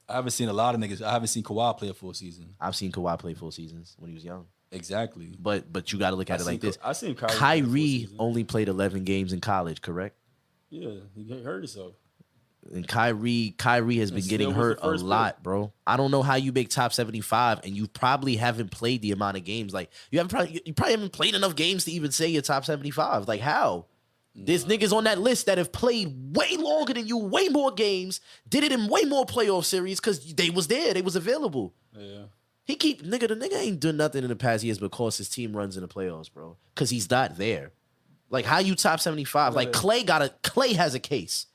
[SPEAKER 3] I haven't seen a lot of niggas. I haven't seen Kawhi play a full season.
[SPEAKER 2] I've seen Kawhi play full seasons when he was young.
[SPEAKER 3] Exactly.
[SPEAKER 2] But you got to look at it like this.
[SPEAKER 3] I seen Kyrie. play a full
[SPEAKER 2] Kyrie
[SPEAKER 3] season.
[SPEAKER 2] only played 11 games in college, correct?
[SPEAKER 3] Yeah, he hurt himself.
[SPEAKER 2] And Kyrie has been
[SPEAKER 3] still
[SPEAKER 2] getting
[SPEAKER 3] was
[SPEAKER 2] hurt
[SPEAKER 3] the
[SPEAKER 2] a
[SPEAKER 3] first
[SPEAKER 2] lot, bro. I don't know how you make top 75 and you probably haven't played the amount of games. Like you probably haven't played enough games to even say you're top 75. Like how? There's niggas on that list that have played way longer than you, way more games, did it in way more playoff series because they was there, they was available.
[SPEAKER 3] Yeah.
[SPEAKER 2] The nigga ain't done nothing in the past years because his team runs in the playoffs, bro. Because he's not there. Like how you top 75? Like Klay has a case.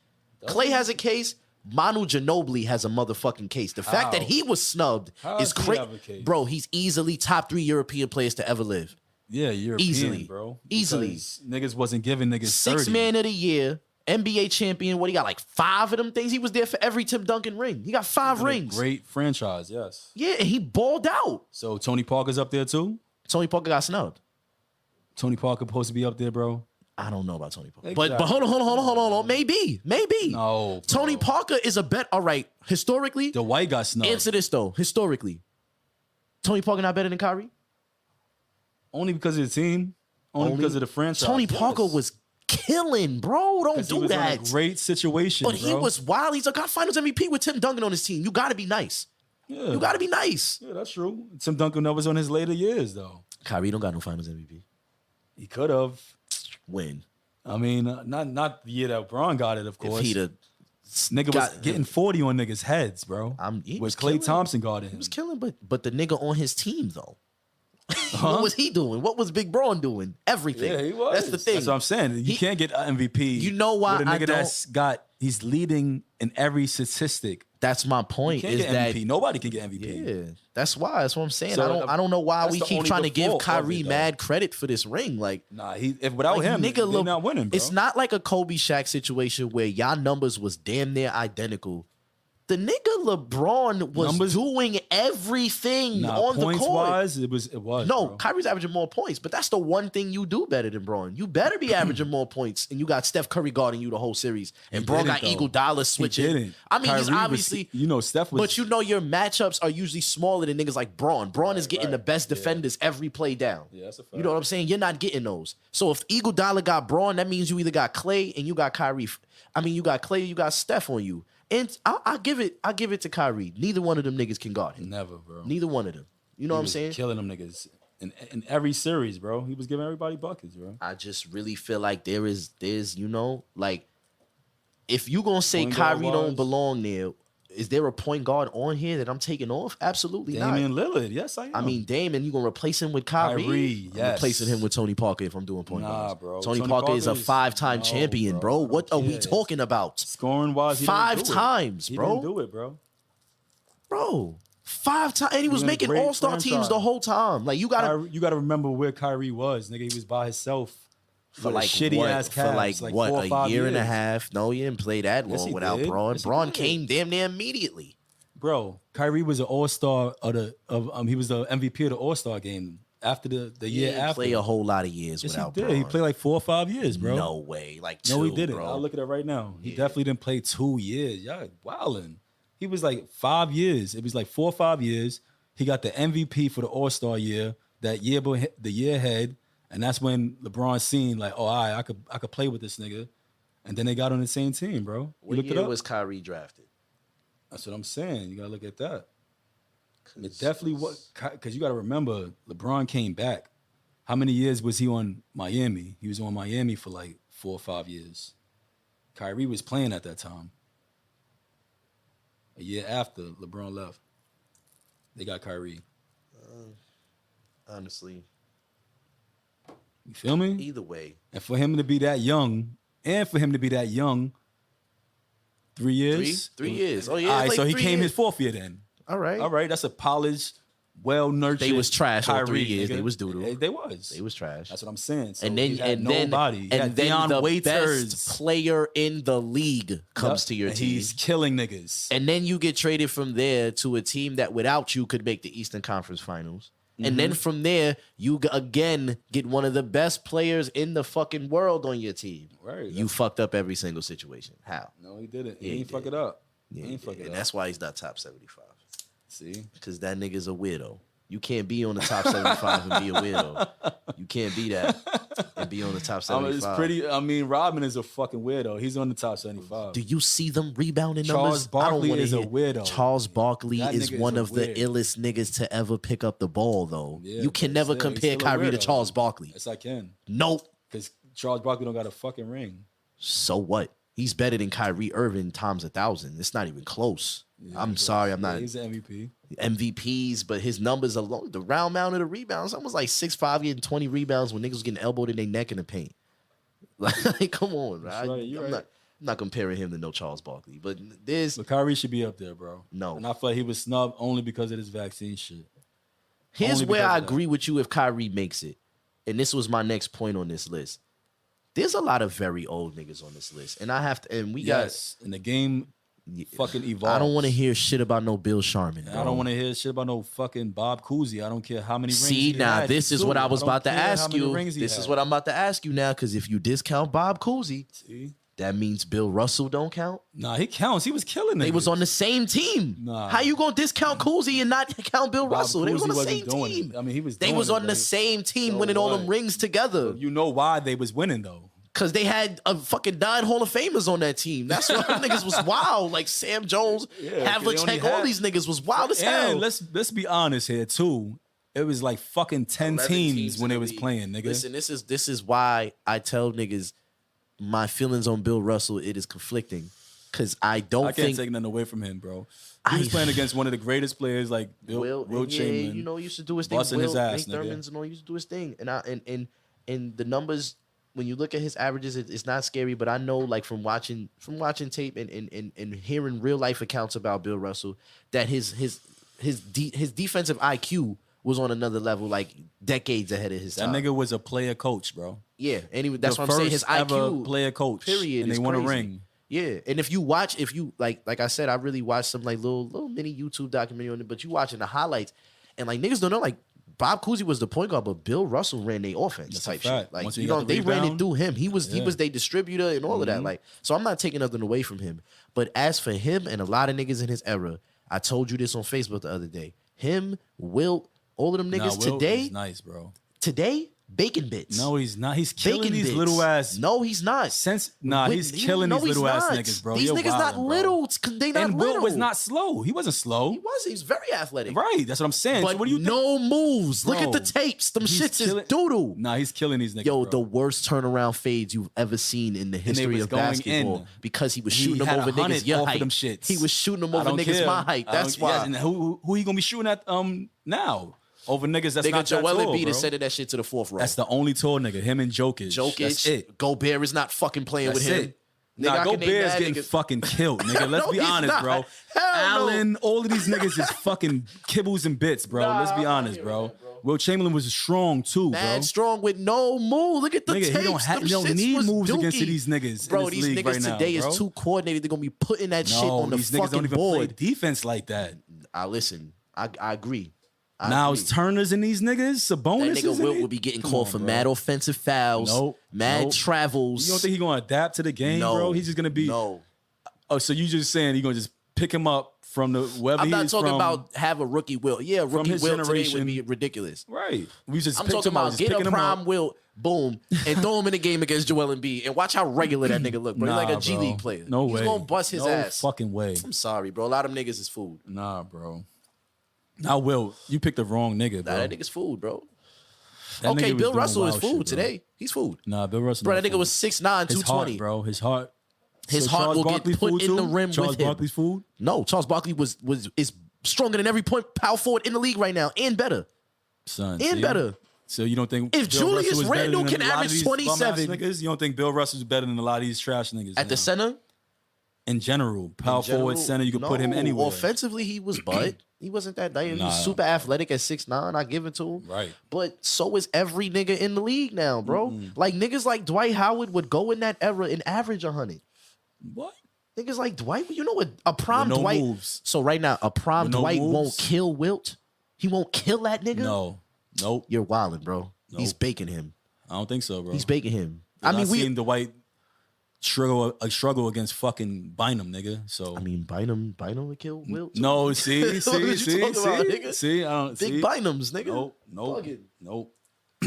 [SPEAKER 2] Klay has a case. Manu Ginobili has a motherfucking case. The fact that he was snubbed is crazy. Bro, he's easily top 3 European players to ever live.
[SPEAKER 3] Yeah, European,
[SPEAKER 2] Easily.
[SPEAKER 3] bro.
[SPEAKER 2] Easily.
[SPEAKER 3] Because niggas wasn't giving niggas
[SPEAKER 2] 6th
[SPEAKER 3] 30.
[SPEAKER 2] man of the year, NBA champion. What, he got like 5 of them things? He was there for every Tim Duncan ring. He got 5 rings.
[SPEAKER 3] Great franchise, yes.
[SPEAKER 2] Yeah, and he balled out.
[SPEAKER 3] So Tony Parker's up there too?
[SPEAKER 2] Tony Parker got snubbed.
[SPEAKER 3] Tony Parker supposed to be up there, bro?
[SPEAKER 2] I don't know about Tony Parker.
[SPEAKER 3] Exactly.
[SPEAKER 2] But hold on. Maybe.
[SPEAKER 3] No, bro.
[SPEAKER 2] Tony Parker is a bet. All right, historically.
[SPEAKER 3] The white got snubbed.
[SPEAKER 2] Answer this, though. Historically, Tony Parker not better than Kyrie?
[SPEAKER 3] Only because of the team. Only because of the franchise.
[SPEAKER 2] Tony Parker was killing, bro. Don't do
[SPEAKER 3] he was
[SPEAKER 2] that.
[SPEAKER 3] in a great situation,
[SPEAKER 2] But he was wild. He's a got finals MVP with Tim Duncan on his team. You got to be nice.
[SPEAKER 3] Yeah.
[SPEAKER 2] You got to be nice.
[SPEAKER 3] Yeah, that's true. Tim Duncan was on his later years, though.
[SPEAKER 2] Kyrie don't got no finals MVP.
[SPEAKER 3] He could have.
[SPEAKER 2] When?
[SPEAKER 3] I mean, not the year that Braun got it, of course.
[SPEAKER 2] If he'd have
[SPEAKER 3] Nigga was getting 40 on niggas' heads, bro.
[SPEAKER 2] he
[SPEAKER 3] with
[SPEAKER 2] was
[SPEAKER 3] Klay
[SPEAKER 2] killing.
[SPEAKER 3] Thompson guarding
[SPEAKER 2] He
[SPEAKER 3] him.
[SPEAKER 2] was killing, but the nigga on his team, though. What was he doing? What was Big Braun doing? Everything.
[SPEAKER 3] Yeah, he was.
[SPEAKER 2] That's the thing.
[SPEAKER 3] That's what I'm saying. You can't get an MVP.
[SPEAKER 2] You know why
[SPEAKER 3] with a
[SPEAKER 2] I
[SPEAKER 3] nigga
[SPEAKER 2] don't?
[SPEAKER 3] he's leading in every statistic.
[SPEAKER 2] That's my point.
[SPEAKER 3] Can't
[SPEAKER 2] Is
[SPEAKER 3] get
[SPEAKER 2] that
[SPEAKER 3] MVP. Nobody can get MVP.
[SPEAKER 2] yeah? That's why. That's what I'm saying.
[SPEAKER 3] So,
[SPEAKER 2] I don't know why
[SPEAKER 3] that's
[SPEAKER 2] we
[SPEAKER 3] the
[SPEAKER 2] keep
[SPEAKER 3] only
[SPEAKER 2] trying to give
[SPEAKER 3] default of
[SPEAKER 2] Kyrie
[SPEAKER 3] it, though.
[SPEAKER 2] mad credit for this ring. Like,
[SPEAKER 3] Nah, without him,
[SPEAKER 2] nigga,
[SPEAKER 3] they're not winning, bro.
[SPEAKER 2] It's not like a Kobe Shaq situation where y'all numbers was damn near identical. The nigga LeBron was doing everything on the
[SPEAKER 3] points
[SPEAKER 2] court.
[SPEAKER 3] wise, it was.
[SPEAKER 2] No,
[SPEAKER 3] bro.
[SPEAKER 2] Kyrie's averaging more points, but that's the one thing you do better than Braun. You better be averaging more points, and you got Steph Curry guarding you the whole series, and Braun got
[SPEAKER 3] didn't, though.
[SPEAKER 2] Iguodala switching.
[SPEAKER 3] He didn't.
[SPEAKER 2] I mean, he's
[SPEAKER 3] Kyrie
[SPEAKER 2] obviously,
[SPEAKER 3] Steph was.
[SPEAKER 2] but your matchups are usually smaller than niggas like Braun. Braun is getting the best defenders every play down.
[SPEAKER 3] Yeah, that's a fact.
[SPEAKER 2] You know what I'm saying? You're not getting those. So if Iguodala got Braun, that means you either got Klay and you got Kyrie. I mean, you got Klay, you got Steph on you. And I give it to Kyrie. Neither one of them niggas can guard him.
[SPEAKER 3] Never, bro.
[SPEAKER 2] Neither one of them. You know what I'm saying?
[SPEAKER 3] Killing them niggas in every series, bro. He was giving everybody buckets, bro.
[SPEAKER 2] I just really feel like there's like, if you gonna say
[SPEAKER 3] Point guard
[SPEAKER 2] Kyrie don't
[SPEAKER 3] wise?
[SPEAKER 2] belong there, is there a point guard on here that I'm taking off? Absolutely
[SPEAKER 3] Damian
[SPEAKER 2] not.
[SPEAKER 3] Lillard, yes, I am.
[SPEAKER 2] I mean, Damian, you gonna replace him with Kyrie?
[SPEAKER 3] Kyrie,
[SPEAKER 2] I'm replacing him with Tony Parker if I'm doing point guards.
[SPEAKER 3] bro.
[SPEAKER 2] Tony
[SPEAKER 3] Tony
[SPEAKER 2] Parker is a
[SPEAKER 3] Parker's-
[SPEAKER 2] 5-time
[SPEAKER 3] no,
[SPEAKER 2] champion,
[SPEAKER 3] bro.
[SPEAKER 2] bro. What
[SPEAKER 3] I
[SPEAKER 2] are
[SPEAKER 3] don't
[SPEAKER 2] we
[SPEAKER 3] care.
[SPEAKER 2] talking about?
[SPEAKER 3] Scoring wise, he
[SPEAKER 2] 5
[SPEAKER 3] didn't do it.
[SPEAKER 2] times,
[SPEAKER 3] He
[SPEAKER 2] bro.
[SPEAKER 3] didn't do it, bro.
[SPEAKER 2] Bro, 5 times, and he was
[SPEAKER 3] in a
[SPEAKER 2] making
[SPEAKER 3] great
[SPEAKER 2] all-star teams
[SPEAKER 3] franchise.
[SPEAKER 2] the whole time. Like, you gotta
[SPEAKER 3] You gotta remember where Kyrie was, nigga. He was by himself
[SPEAKER 2] for
[SPEAKER 3] with
[SPEAKER 2] like
[SPEAKER 3] shitty
[SPEAKER 2] what,
[SPEAKER 3] ass
[SPEAKER 2] for
[SPEAKER 3] Cavs,
[SPEAKER 2] like
[SPEAKER 3] 4 or
[SPEAKER 2] a
[SPEAKER 3] 5
[SPEAKER 2] year and a
[SPEAKER 3] years.
[SPEAKER 2] half. No, he didn't play that
[SPEAKER 3] Yes,
[SPEAKER 2] long
[SPEAKER 3] he
[SPEAKER 2] without
[SPEAKER 3] did.
[SPEAKER 2] Braun.
[SPEAKER 3] Yes, he
[SPEAKER 2] Braun
[SPEAKER 3] did.
[SPEAKER 2] came damn near immediately.
[SPEAKER 3] Bro, Kyrie was an all-star he was the MVP of the All-Star game after the
[SPEAKER 2] He
[SPEAKER 3] year
[SPEAKER 2] didn't
[SPEAKER 3] after.
[SPEAKER 2] play a whole lot of years
[SPEAKER 3] Yes,
[SPEAKER 2] without
[SPEAKER 3] he did.
[SPEAKER 2] Braun.
[SPEAKER 3] He played like 4 or 5 years, bro.
[SPEAKER 2] No way, like
[SPEAKER 3] No, he
[SPEAKER 2] 2,
[SPEAKER 3] didn't.
[SPEAKER 2] bro.
[SPEAKER 3] I'll look at it right now. He definitely didn't play 2 years. Y'all wildin'. He was like 5 years. It was like 4 or 5 years. He got the MVP for the All-Star year, the year ahead, and that's when LeBron seen like, oh, I could play with this nigga. And then they got on the same team, bro. You
[SPEAKER 2] What
[SPEAKER 3] looked it
[SPEAKER 2] year
[SPEAKER 3] up?
[SPEAKER 2] was Kyrie drafted?
[SPEAKER 3] That's what I'm saying. You gotta look at that. It definitely was, because you gotta remember, LeBron came back. How many years was he on Miami? He was on Miami for like 4 or 5 years. Kyrie was playing at that time. A year after LeBron left, they got Kyrie.
[SPEAKER 2] Honestly,
[SPEAKER 3] You feel me?
[SPEAKER 2] either way,
[SPEAKER 3] And for him to be that young, 3 years?
[SPEAKER 2] 3 years. Oh yeah,
[SPEAKER 3] All right,
[SPEAKER 2] like
[SPEAKER 3] so he
[SPEAKER 2] 3
[SPEAKER 3] came
[SPEAKER 2] years.
[SPEAKER 3] his 4th year then.
[SPEAKER 2] All right,
[SPEAKER 3] All right, that's a polished, well-nurtured
[SPEAKER 2] They was trash all 3 years.
[SPEAKER 3] nigga.
[SPEAKER 2] They was doodle.
[SPEAKER 3] They was.
[SPEAKER 2] They was trash.
[SPEAKER 3] That's what I'm saying. So
[SPEAKER 2] and then
[SPEAKER 3] he had
[SPEAKER 2] and then
[SPEAKER 3] nobody. He
[SPEAKER 2] and
[SPEAKER 3] had
[SPEAKER 2] then
[SPEAKER 3] Deion
[SPEAKER 2] the
[SPEAKER 3] Waiters.
[SPEAKER 2] best player in the league comes
[SPEAKER 3] Yep.
[SPEAKER 2] to your
[SPEAKER 3] And
[SPEAKER 2] team.
[SPEAKER 3] He's killing niggas.
[SPEAKER 2] And then you get traded from there to a team that without you could make the Eastern Conference Finals. And then from there, you again get one of the best players in the fucking world on your team.
[SPEAKER 3] Right.
[SPEAKER 2] You fucked up every single situation. How?
[SPEAKER 3] No, he didn't.
[SPEAKER 2] Yeah,
[SPEAKER 3] He
[SPEAKER 2] he
[SPEAKER 3] ain't fuck
[SPEAKER 2] did.
[SPEAKER 3] it up.
[SPEAKER 2] Yeah,
[SPEAKER 3] He ain't fuck it
[SPEAKER 2] and
[SPEAKER 3] up.
[SPEAKER 2] that's why he's not top 75.
[SPEAKER 3] See?
[SPEAKER 2] Because that nigga's a weirdo. You can't be on the top 75 and be a weirdo. You can't be that and be on the top 75.
[SPEAKER 3] Rodman is a fucking weirdo. He's on the top 75.
[SPEAKER 2] Do you see them rebounding
[SPEAKER 3] Charles
[SPEAKER 2] numbers? I don't
[SPEAKER 3] Barkley
[SPEAKER 2] wanna
[SPEAKER 3] is a
[SPEAKER 2] hear-
[SPEAKER 3] weirdo.
[SPEAKER 2] Charles Barkley
[SPEAKER 3] That
[SPEAKER 2] is
[SPEAKER 3] nigga
[SPEAKER 2] one
[SPEAKER 3] is a
[SPEAKER 2] of the
[SPEAKER 3] weird.
[SPEAKER 2] illest niggas to ever pick up the ball, though.
[SPEAKER 3] Yeah,
[SPEAKER 2] you can
[SPEAKER 3] but
[SPEAKER 2] never
[SPEAKER 3] still, he's
[SPEAKER 2] compare
[SPEAKER 3] still a
[SPEAKER 2] Kyrie to
[SPEAKER 3] weirdo.
[SPEAKER 2] Charles Barkley.
[SPEAKER 3] Yes, I can.
[SPEAKER 2] Nope.
[SPEAKER 3] Because Charles Barkley don't got a fucking ring.
[SPEAKER 2] So what? He's better than Kyrie Irving times 1,000. It's not even close. I'm sorry, I'm not
[SPEAKER 3] He's an MVP.
[SPEAKER 2] MVPs, but his numbers alone, the round mound of the rebounds, almost like 6'5", getting 20 rebounds when niggas was getting elbowed in their neck in the paint. Like, come on, bro.
[SPEAKER 3] That's right, you're
[SPEAKER 2] I'm
[SPEAKER 3] right.
[SPEAKER 2] I'm not comparing him to no Charles Barkley, but there's
[SPEAKER 3] But Kyrie should be up there, bro.
[SPEAKER 2] No.
[SPEAKER 3] And I feel like he was snubbed only because of this vaccine shit.
[SPEAKER 2] Here's
[SPEAKER 3] Only
[SPEAKER 2] where
[SPEAKER 3] because
[SPEAKER 2] I
[SPEAKER 3] of that.
[SPEAKER 2] agree with you if Kyrie makes it. And this was my next point on this list. There's a lot of very old niggas on this list. And I have to, and we
[SPEAKER 3] Yes, and the game fucking evolves.
[SPEAKER 2] I don't want to hear shit about no Bill Sharman.
[SPEAKER 3] I don't want to hear shit about no fucking Bob Cousy. I don't care how many rings
[SPEAKER 2] See,
[SPEAKER 3] he
[SPEAKER 2] now
[SPEAKER 3] had.
[SPEAKER 2] this is what I was about to ask you. This
[SPEAKER 3] This
[SPEAKER 2] is what I'm about to ask you now, because if you discount Bob Cousy,
[SPEAKER 3] See?
[SPEAKER 2] that means Bill Russell don't count.
[SPEAKER 3] Nah, he counts. He was killing it.
[SPEAKER 2] They was on the same team.
[SPEAKER 3] Nah.
[SPEAKER 2] How you gonna discount Cousy and not count Bill
[SPEAKER 3] Bob
[SPEAKER 2] Russell? They was on
[SPEAKER 3] Cousy
[SPEAKER 2] the
[SPEAKER 3] wasn't
[SPEAKER 2] same
[SPEAKER 3] doing
[SPEAKER 2] team.
[SPEAKER 3] it. I mean, he was.
[SPEAKER 2] They
[SPEAKER 3] doing
[SPEAKER 2] was
[SPEAKER 3] it,
[SPEAKER 2] on the
[SPEAKER 3] but
[SPEAKER 2] same team,
[SPEAKER 3] so
[SPEAKER 2] winning all
[SPEAKER 3] what?
[SPEAKER 2] them rings together.
[SPEAKER 3] You know why they was winning though?
[SPEAKER 2] Cause they had a fucking 9 Hall of Famers on that team. That's why them niggas was wild. Like Sam Jones,
[SPEAKER 3] Yeah, they only
[SPEAKER 2] Havlicek, all
[SPEAKER 3] had-
[SPEAKER 2] these niggas was wild as hell.
[SPEAKER 3] And let's be honest here too. It was like fucking 10
[SPEAKER 2] 11
[SPEAKER 3] teams when
[SPEAKER 2] in
[SPEAKER 3] they
[SPEAKER 2] the
[SPEAKER 3] was
[SPEAKER 2] league.
[SPEAKER 3] playing, nigga.
[SPEAKER 2] Listen, this is why I tell niggas my feelings on Bill Russell. It is conflicting, cause I don't
[SPEAKER 3] I can't
[SPEAKER 2] think
[SPEAKER 3] take nothing away from him, bro. He was playing against one of the greatest players, like Will
[SPEAKER 2] and
[SPEAKER 3] Chamberlain.
[SPEAKER 2] you know, he used to do his thing.
[SPEAKER 3] busting his ass,
[SPEAKER 2] Nate
[SPEAKER 3] nigga.
[SPEAKER 2] Thurman's, he used to do his thing. And the numbers, when you look at his averages, it's not scary. But I know, like from watching tape and hearing real life accounts about Bill Russell, that his defensive IQ was on another level, like decades ahead of his
[SPEAKER 3] That
[SPEAKER 2] time.
[SPEAKER 3] nigga was a player coach, bro.
[SPEAKER 2] Yeah, and that's
[SPEAKER 3] The
[SPEAKER 2] what I'm saying. His
[SPEAKER 3] first ever
[SPEAKER 2] IQ
[SPEAKER 3] player coach.
[SPEAKER 2] period,
[SPEAKER 3] and
[SPEAKER 2] is
[SPEAKER 3] they won a
[SPEAKER 2] crazy.
[SPEAKER 3] ring.
[SPEAKER 2] Yeah, and if you like I said, I really watched some like little mini YouTube documentary on it. But you watching the highlights, and like niggas don't know, like Bob Cousy was the point guard, but Bill Russell ran their offense
[SPEAKER 3] That's
[SPEAKER 2] type
[SPEAKER 3] a fact.
[SPEAKER 2] shit. Like
[SPEAKER 3] Once
[SPEAKER 2] you
[SPEAKER 3] he
[SPEAKER 2] know,
[SPEAKER 3] got the
[SPEAKER 2] they ran it
[SPEAKER 3] rebound,
[SPEAKER 2] through him. He was
[SPEAKER 3] yeah.
[SPEAKER 2] their distributor and all of that. Like, so I'm not taking nothing away from him. But as for him and a lot of niggas in his era, I told you this on Facebook the other day. Him, Wilt, all of them
[SPEAKER 3] Nah,
[SPEAKER 2] niggas
[SPEAKER 3] Will
[SPEAKER 2] today,
[SPEAKER 3] is nice, bro.
[SPEAKER 2] bacon bits.
[SPEAKER 3] No, he's not. He's killing
[SPEAKER 2] Bacon
[SPEAKER 3] these
[SPEAKER 2] bits.
[SPEAKER 3] little ass.
[SPEAKER 2] No, he's not.
[SPEAKER 3] He's killing
[SPEAKER 2] No,
[SPEAKER 3] these
[SPEAKER 2] he's
[SPEAKER 3] little ass
[SPEAKER 2] not.
[SPEAKER 3] niggas, bro.
[SPEAKER 2] These
[SPEAKER 3] You're
[SPEAKER 2] niggas not
[SPEAKER 3] wildin', bro.
[SPEAKER 2] little. They not
[SPEAKER 3] And
[SPEAKER 2] little.
[SPEAKER 3] Will was not slow. He wasn't slow.
[SPEAKER 2] He's very athletic.
[SPEAKER 3] Right. That's what I'm saying.
[SPEAKER 2] But
[SPEAKER 3] So what do you think?
[SPEAKER 2] no moves. Look at the
[SPEAKER 3] Bro,
[SPEAKER 2] tapes. Them
[SPEAKER 3] he's
[SPEAKER 2] shits
[SPEAKER 3] killing-
[SPEAKER 2] is doodle.
[SPEAKER 3] Nah, he's killing these niggas.
[SPEAKER 2] Yo,
[SPEAKER 3] bro.
[SPEAKER 2] the worst turnaround fades you've ever seen in the
[SPEAKER 3] they
[SPEAKER 2] history
[SPEAKER 3] was
[SPEAKER 2] of
[SPEAKER 3] going
[SPEAKER 2] basketball
[SPEAKER 3] in.
[SPEAKER 2] because he was
[SPEAKER 3] He
[SPEAKER 2] shooting them
[SPEAKER 3] had
[SPEAKER 2] over
[SPEAKER 3] 100
[SPEAKER 2] niggas your
[SPEAKER 3] off of
[SPEAKER 2] height.
[SPEAKER 3] them shits.
[SPEAKER 2] He was shooting them
[SPEAKER 3] I
[SPEAKER 2] over
[SPEAKER 3] don't
[SPEAKER 2] niggas
[SPEAKER 3] care.
[SPEAKER 2] my height.
[SPEAKER 3] I
[SPEAKER 2] That's
[SPEAKER 3] don't-
[SPEAKER 2] why.
[SPEAKER 3] yes, and who he gonna be shooting at now? Over niggas that's
[SPEAKER 2] Nigga,
[SPEAKER 3] not that
[SPEAKER 2] Joel
[SPEAKER 3] tall,
[SPEAKER 2] Embiid
[SPEAKER 3] bro.
[SPEAKER 2] is sending that shit to the fourth row.
[SPEAKER 3] That's the only tall nigga. Him and Jokic. That's it.
[SPEAKER 2] Jokic, Gobert is not fucking playing
[SPEAKER 3] That's
[SPEAKER 2] with him.
[SPEAKER 3] it.
[SPEAKER 2] Nigga, I
[SPEAKER 3] Nah,
[SPEAKER 2] can name
[SPEAKER 3] Gobert's
[SPEAKER 2] mad
[SPEAKER 3] getting
[SPEAKER 2] niggas.
[SPEAKER 3] fucking killed, nigga. Let's
[SPEAKER 2] No,
[SPEAKER 3] be
[SPEAKER 2] he's
[SPEAKER 3] honest,
[SPEAKER 2] not.
[SPEAKER 3] bro.
[SPEAKER 2] Hell no.
[SPEAKER 3] Allen, all of these niggas is fucking kibbles and bits, bro.
[SPEAKER 2] Nah,
[SPEAKER 3] Let's be
[SPEAKER 2] I'm not
[SPEAKER 3] honest,
[SPEAKER 2] hearing
[SPEAKER 3] bro.
[SPEAKER 2] that, bro.
[SPEAKER 3] Will Chamberlain was strong too, bro.
[SPEAKER 2] Mad strong with no move. Look at the
[SPEAKER 3] Nigga,
[SPEAKER 2] tapes.
[SPEAKER 3] he don't
[SPEAKER 2] Them
[SPEAKER 3] you don't
[SPEAKER 2] shits
[SPEAKER 3] need
[SPEAKER 2] was
[SPEAKER 3] moves against
[SPEAKER 2] dookie.
[SPEAKER 3] these niggas.
[SPEAKER 2] Bro,
[SPEAKER 3] in this
[SPEAKER 2] these
[SPEAKER 3] league
[SPEAKER 2] niggas
[SPEAKER 3] right now,
[SPEAKER 2] today
[SPEAKER 3] bro.
[SPEAKER 2] is too coordinated. They're gonna be putting that shit on the
[SPEAKER 3] these niggas
[SPEAKER 2] fucking
[SPEAKER 3] don't even play
[SPEAKER 2] board.
[SPEAKER 3] defense like that.
[SPEAKER 2] I listen. I agree. I
[SPEAKER 3] Now
[SPEAKER 2] agree.
[SPEAKER 3] it's Turners and these niggas, Sabonis.
[SPEAKER 2] That nigga Wilt will be getting
[SPEAKER 3] Come
[SPEAKER 2] called
[SPEAKER 3] on,
[SPEAKER 2] for
[SPEAKER 3] bro.
[SPEAKER 2] mad offensive fouls,
[SPEAKER 3] Nope.
[SPEAKER 2] mad
[SPEAKER 3] Nope.
[SPEAKER 2] travels.
[SPEAKER 3] You don't think he gonna adapt to the game,
[SPEAKER 2] no,
[SPEAKER 3] bro? He's just gonna be.
[SPEAKER 2] no.
[SPEAKER 3] Oh, so you just saying he gonna just pick him up from the wherever
[SPEAKER 2] I'm not
[SPEAKER 3] he's
[SPEAKER 2] talking
[SPEAKER 3] from.
[SPEAKER 2] about have a rookie Wilt. Yeah, rookie
[SPEAKER 3] his
[SPEAKER 2] Wilt today would
[SPEAKER 3] generation.
[SPEAKER 2] be ridiculous.
[SPEAKER 3] Right. We just
[SPEAKER 2] I'm
[SPEAKER 3] picked
[SPEAKER 2] talking
[SPEAKER 3] him up,
[SPEAKER 2] about
[SPEAKER 3] just
[SPEAKER 2] get
[SPEAKER 3] picking
[SPEAKER 2] a
[SPEAKER 3] him
[SPEAKER 2] prime
[SPEAKER 3] up.
[SPEAKER 2] Wilt, boom, and throw him in the game against Joel Embiid, and watch how regular that nigga look, bro. He's like a G
[SPEAKER 3] bro.
[SPEAKER 2] League player.
[SPEAKER 3] No
[SPEAKER 2] He's
[SPEAKER 3] way.
[SPEAKER 2] gonna bust his
[SPEAKER 3] no
[SPEAKER 2] ass.
[SPEAKER 3] fucking way.
[SPEAKER 2] I'm sorry, bro. A lot of them niggas is food.
[SPEAKER 3] Nah, bro. Now, Will, you picked the wrong nigga, bro.
[SPEAKER 2] Nah, that nigga's food, bro.
[SPEAKER 3] That
[SPEAKER 2] Okay,
[SPEAKER 3] nigga was
[SPEAKER 2] Bill
[SPEAKER 3] doing
[SPEAKER 2] Russell is
[SPEAKER 3] wild
[SPEAKER 2] food
[SPEAKER 3] shit, bro.
[SPEAKER 2] today. He's food.
[SPEAKER 3] Nah, Bill Russell.
[SPEAKER 2] Bro,
[SPEAKER 3] not
[SPEAKER 2] that nigga
[SPEAKER 3] food.
[SPEAKER 2] was 6'9",
[SPEAKER 3] His
[SPEAKER 2] 220.
[SPEAKER 3] heart, bro. His heart.
[SPEAKER 2] His
[SPEAKER 3] So
[SPEAKER 2] heart
[SPEAKER 3] Charles
[SPEAKER 2] will
[SPEAKER 3] Barkley
[SPEAKER 2] get put
[SPEAKER 3] food
[SPEAKER 2] in the
[SPEAKER 3] too?
[SPEAKER 2] rim
[SPEAKER 3] Charles
[SPEAKER 2] with him.
[SPEAKER 3] Barkley's food?
[SPEAKER 2] No, Charles Barkley is stronger than every point power forward in the league right now, and better.
[SPEAKER 3] Son.
[SPEAKER 2] And
[SPEAKER 3] see?
[SPEAKER 2] better.
[SPEAKER 3] So you don't think
[SPEAKER 2] If
[SPEAKER 3] Bill
[SPEAKER 2] Julius
[SPEAKER 3] Russell is better
[SPEAKER 2] Randle
[SPEAKER 3] than
[SPEAKER 2] can
[SPEAKER 3] a lot of
[SPEAKER 2] average
[SPEAKER 3] these
[SPEAKER 2] 27
[SPEAKER 3] bum-ass niggas? You don't think Bill Russell's better than a lot of these trash niggas?
[SPEAKER 2] At the
[SPEAKER 3] man?
[SPEAKER 2] center?
[SPEAKER 3] In general, power forward, center, you could put him
[SPEAKER 2] No,
[SPEAKER 3] anywhere.
[SPEAKER 2] Offensively, he was butt. He wasn't that. He
[SPEAKER 3] Nah.
[SPEAKER 2] was super athletic at 6'9". I give it to him.
[SPEAKER 3] Right.
[SPEAKER 2] But so is every nigga in the league now, bro. Like niggas like Dwight Howard would go in that era and average 100.
[SPEAKER 3] What?
[SPEAKER 2] Niggas like Dwight, you know what? A prime
[SPEAKER 3] With no
[SPEAKER 2] Dwight.
[SPEAKER 3] moves.
[SPEAKER 2] So right now, a prime
[SPEAKER 3] With no
[SPEAKER 2] Dwight won't
[SPEAKER 3] moves?
[SPEAKER 2] kill Wilt. He won't kill that nigga.
[SPEAKER 3] No. Nope.
[SPEAKER 2] You're wildin', bro. He's
[SPEAKER 3] Nope.
[SPEAKER 2] baking him.
[SPEAKER 3] I don't think so, bro.
[SPEAKER 2] He's baking him.
[SPEAKER 3] I
[SPEAKER 2] I mean, we.
[SPEAKER 3] seen Dwight struggle against fucking Bynum, nigga. So
[SPEAKER 2] I mean, Bynum would kill Wilt. too.
[SPEAKER 3] no, see,
[SPEAKER 2] What you talking about, nigga?
[SPEAKER 3] see. I don't
[SPEAKER 2] Big
[SPEAKER 3] see.
[SPEAKER 2] Bynums, nigga.
[SPEAKER 3] Nope.
[SPEAKER 2] Fucking-
[SPEAKER 3] Nope.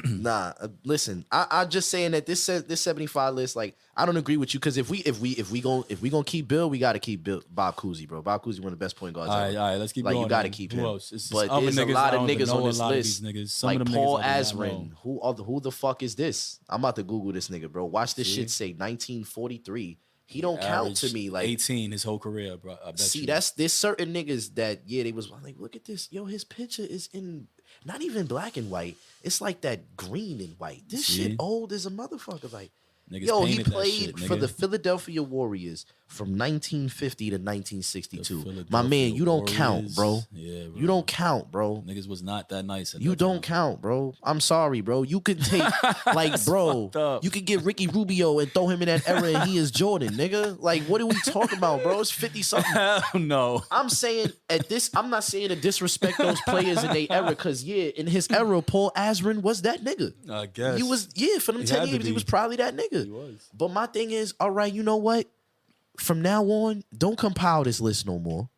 [SPEAKER 2] Nah, listen. I'm just saying that this 75 list, like, I don't agree with you because if we gonna keep Bill, we gotta keep Bob Cousy, bro. Bob Cousy, one of the best point guards.
[SPEAKER 3] All
[SPEAKER 2] ever.
[SPEAKER 3] right, let's keep
[SPEAKER 2] Like,
[SPEAKER 3] going.
[SPEAKER 2] you gotta
[SPEAKER 3] man.
[SPEAKER 2] keep
[SPEAKER 3] Who
[SPEAKER 2] him.
[SPEAKER 3] else? It's
[SPEAKER 2] But
[SPEAKER 3] other
[SPEAKER 2] there's a
[SPEAKER 3] niggas
[SPEAKER 2] lot
[SPEAKER 3] I
[SPEAKER 2] of
[SPEAKER 3] don't even
[SPEAKER 2] niggas
[SPEAKER 3] know
[SPEAKER 2] on
[SPEAKER 3] a
[SPEAKER 2] this
[SPEAKER 3] lot of
[SPEAKER 2] list.
[SPEAKER 3] these niggas. Some
[SPEAKER 2] Like
[SPEAKER 3] of them
[SPEAKER 2] Paul
[SPEAKER 3] niggas I do not
[SPEAKER 2] Asrin.
[SPEAKER 3] know.
[SPEAKER 2] Who the fuck is this? I'm about to Google this nigga, bro. Watch this
[SPEAKER 3] See?
[SPEAKER 2] shit say 1943. He don't count to
[SPEAKER 3] Averaged
[SPEAKER 2] me. Like,
[SPEAKER 3] 18 his whole career, bro. I bet
[SPEAKER 2] see,
[SPEAKER 3] you.
[SPEAKER 2] there's certain niggas that they was like, look at this, yo, his picture is in not even black and white. It's like that green and white. This
[SPEAKER 3] See?
[SPEAKER 2] shit old as a motherfucker. Like,
[SPEAKER 3] Niggas
[SPEAKER 2] Yo, he
[SPEAKER 3] painted that
[SPEAKER 2] played
[SPEAKER 3] shit,
[SPEAKER 2] for
[SPEAKER 3] nigga.
[SPEAKER 2] the Philadelphia Warriors from 1950 to 1962. My
[SPEAKER 3] Philadelphia
[SPEAKER 2] man, you don't count, bro.
[SPEAKER 3] Warriors. Yeah, bro.
[SPEAKER 2] You don't count, bro.
[SPEAKER 3] Niggas was not that nice. At
[SPEAKER 2] You
[SPEAKER 3] that
[SPEAKER 2] don't
[SPEAKER 3] time.
[SPEAKER 2] count, bro. I'm sorry, bro. You can take, like, bro,
[SPEAKER 3] fucked up.
[SPEAKER 2] you can get Ricky Rubio and throw him in that era and he is Jordan, nigga. Like, what are we talking about, bro? It's 50-something.
[SPEAKER 3] Hell no.
[SPEAKER 2] I'm saying I'm not saying to disrespect those players in their era, because, yeah, in his era, Paul Asrin was that nigga.
[SPEAKER 3] I guess.
[SPEAKER 2] He was, yeah, for them
[SPEAKER 3] He
[SPEAKER 2] 10
[SPEAKER 3] had to
[SPEAKER 2] years, he
[SPEAKER 3] be.
[SPEAKER 2] was probably that nigga.
[SPEAKER 3] He was.
[SPEAKER 2] But my thing is, all right, you know what? From now on, don't compile this list no more.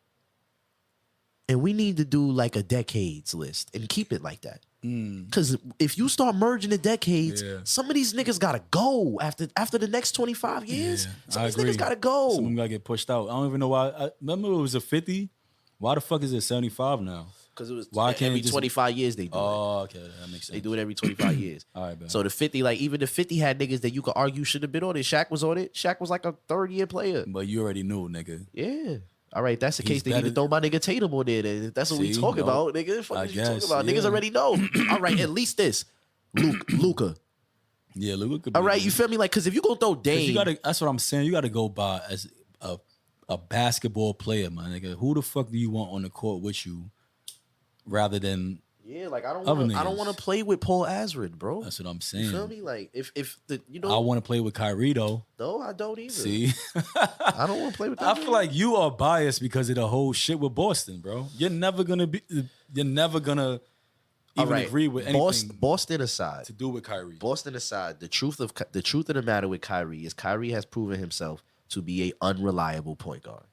[SPEAKER 2] And we need to do like a decades list and keep it like that. Because if you start merging the decades,
[SPEAKER 3] Yeah.
[SPEAKER 2] some of these niggas gotta go after the next 25 years.
[SPEAKER 3] Yeah,
[SPEAKER 2] Some
[SPEAKER 3] I
[SPEAKER 2] of these
[SPEAKER 3] agree.
[SPEAKER 2] niggas gotta go.
[SPEAKER 3] Some of them gotta get pushed out. I don't even know why. I remember it was a 50. Why the fuck is it 75 now?
[SPEAKER 2] Because it was
[SPEAKER 3] Why can't
[SPEAKER 2] every
[SPEAKER 3] it just-
[SPEAKER 2] 25 years they do it.
[SPEAKER 3] Oh, okay, that makes sense.
[SPEAKER 2] They do it every 25 years.
[SPEAKER 3] All right, man.
[SPEAKER 2] So the 50, like even the 50 had niggas that you could argue should have been on it. Shaq was on it. Shaq was like a third-year player.
[SPEAKER 3] But you already knew, nigga.
[SPEAKER 2] Yeah. All right, that's the case.
[SPEAKER 3] He's
[SPEAKER 2] They need to
[SPEAKER 3] better-
[SPEAKER 2] throw my nigga Tatum on there. Then. If that's what we
[SPEAKER 3] See?
[SPEAKER 2] talking
[SPEAKER 3] No.
[SPEAKER 2] about, nigga. Fuck
[SPEAKER 3] I
[SPEAKER 2] what you talking
[SPEAKER 3] guess,
[SPEAKER 2] about?
[SPEAKER 3] yeah.
[SPEAKER 2] Niggas already know. All right, at least this. Luca.
[SPEAKER 3] Yeah, Luka could be
[SPEAKER 2] All right,
[SPEAKER 3] good.
[SPEAKER 2] you feel me? Like, because if you gonna throw
[SPEAKER 3] 'Cause
[SPEAKER 2] Dame,
[SPEAKER 3] you gotta, that's what I'm saying. You got to go by as a basketball player, my nigga. Who the fuck do you want on the court with you, rather than?
[SPEAKER 2] yeah, like I don't
[SPEAKER 3] Other
[SPEAKER 2] want
[SPEAKER 3] niggas.
[SPEAKER 2] to play with Paul Asrin, bro.
[SPEAKER 3] That's what I'm
[SPEAKER 2] You
[SPEAKER 3] saying.
[SPEAKER 2] feel me? Like if the you
[SPEAKER 3] I
[SPEAKER 2] know,
[SPEAKER 3] want to play with Kyrie though.
[SPEAKER 2] no, I don't either.
[SPEAKER 3] See,
[SPEAKER 2] I don't want to play with.
[SPEAKER 3] I
[SPEAKER 2] that
[SPEAKER 3] feel like you are biased because of the whole shit with Boston, bro. You're never gonna
[SPEAKER 2] All
[SPEAKER 3] even
[SPEAKER 2] right,
[SPEAKER 3] agree with anything
[SPEAKER 2] Boston aside.
[SPEAKER 3] to do with Kyrie.
[SPEAKER 2] Boston aside, the truth of the matter with Kyrie is Kyrie has proven himself to be a unreliable point guard.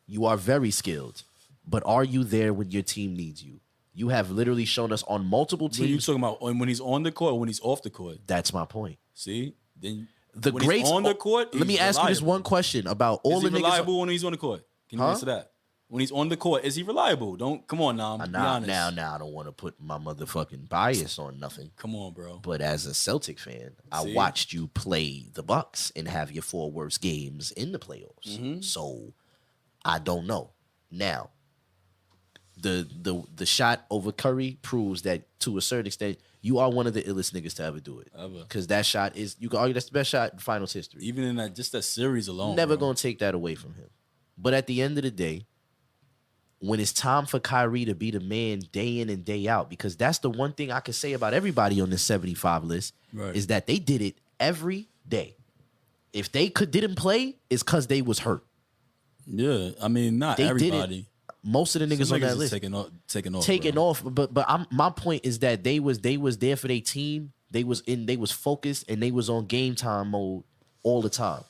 [SPEAKER 2] You are very skilled, but are you there when your team needs you? You have literally shown us on multiple
[SPEAKER 3] When you
[SPEAKER 2] teams.
[SPEAKER 3] talking about when he's on the court or when he's off the court?
[SPEAKER 2] That's my point.
[SPEAKER 3] See, then
[SPEAKER 2] The
[SPEAKER 3] when
[SPEAKER 2] greats
[SPEAKER 3] he's on the court.
[SPEAKER 2] Let me
[SPEAKER 3] he's
[SPEAKER 2] ask you this
[SPEAKER 3] reliable.
[SPEAKER 2] one question about all
[SPEAKER 3] Is
[SPEAKER 2] the
[SPEAKER 3] he
[SPEAKER 2] niggas.
[SPEAKER 3] reliable when he's on the court? Can you
[SPEAKER 2] Huh?
[SPEAKER 3] answer that? When he's on the court, is he reliable? Don't come on now. Be honest.
[SPEAKER 2] Now, I don't want to put my motherfucking bias on nothing.
[SPEAKER 3] Come on, bro.
[SPEAKER 2] But as a Celtic fan, I
[SPEAKER 3] See?
[SPEAKER 2] watched you play the Bucks and have your 4 worst games in the playoffs.
[SPEAKER 3] Mm-hmm.
[SPEAKER 2] So I don't know. Now, the shot over Curry proves that to a certain extent you are one of the illest niggas to ever do it.
[SPEAKER 3] Ever.
[SPEAKER 2] Because that shot is, you can argue that's the best shot in finals history.
[SPEAKER 3] Even in that just that series alone,
[SPEAKER 2] Never
[SPEAKER 3] bro.
[SPEAKER 2] gonna take that away from him. But at the end of the day, when it's time for Kyrie to be the man day in and day out, because that's the one thing I can say about everybody on this 75 list,
[SPEAKER 3] Right.
[SPEAKER 2] is that they did it every day. If they didn't play, it's because they was hurt.
[SPEAKER 3] Yeah, I mean, not
[SPEAKER 2] They did it.
[SPEAKER 3] everybody.
[SPEAKER 2] Most of the niggas
[SPEAKER 3] Some
[SPEAKER 2] on that
[SPEAKER 3] is
[SPEAKER 2] list
[SPEAKER 3] taking off.
[SPEAKER 2] taking
[SPEAKER 3] bro.
[SPEAKER 2] off. But my point is that they was there for their team. They was focused and they was on game time mode all the time.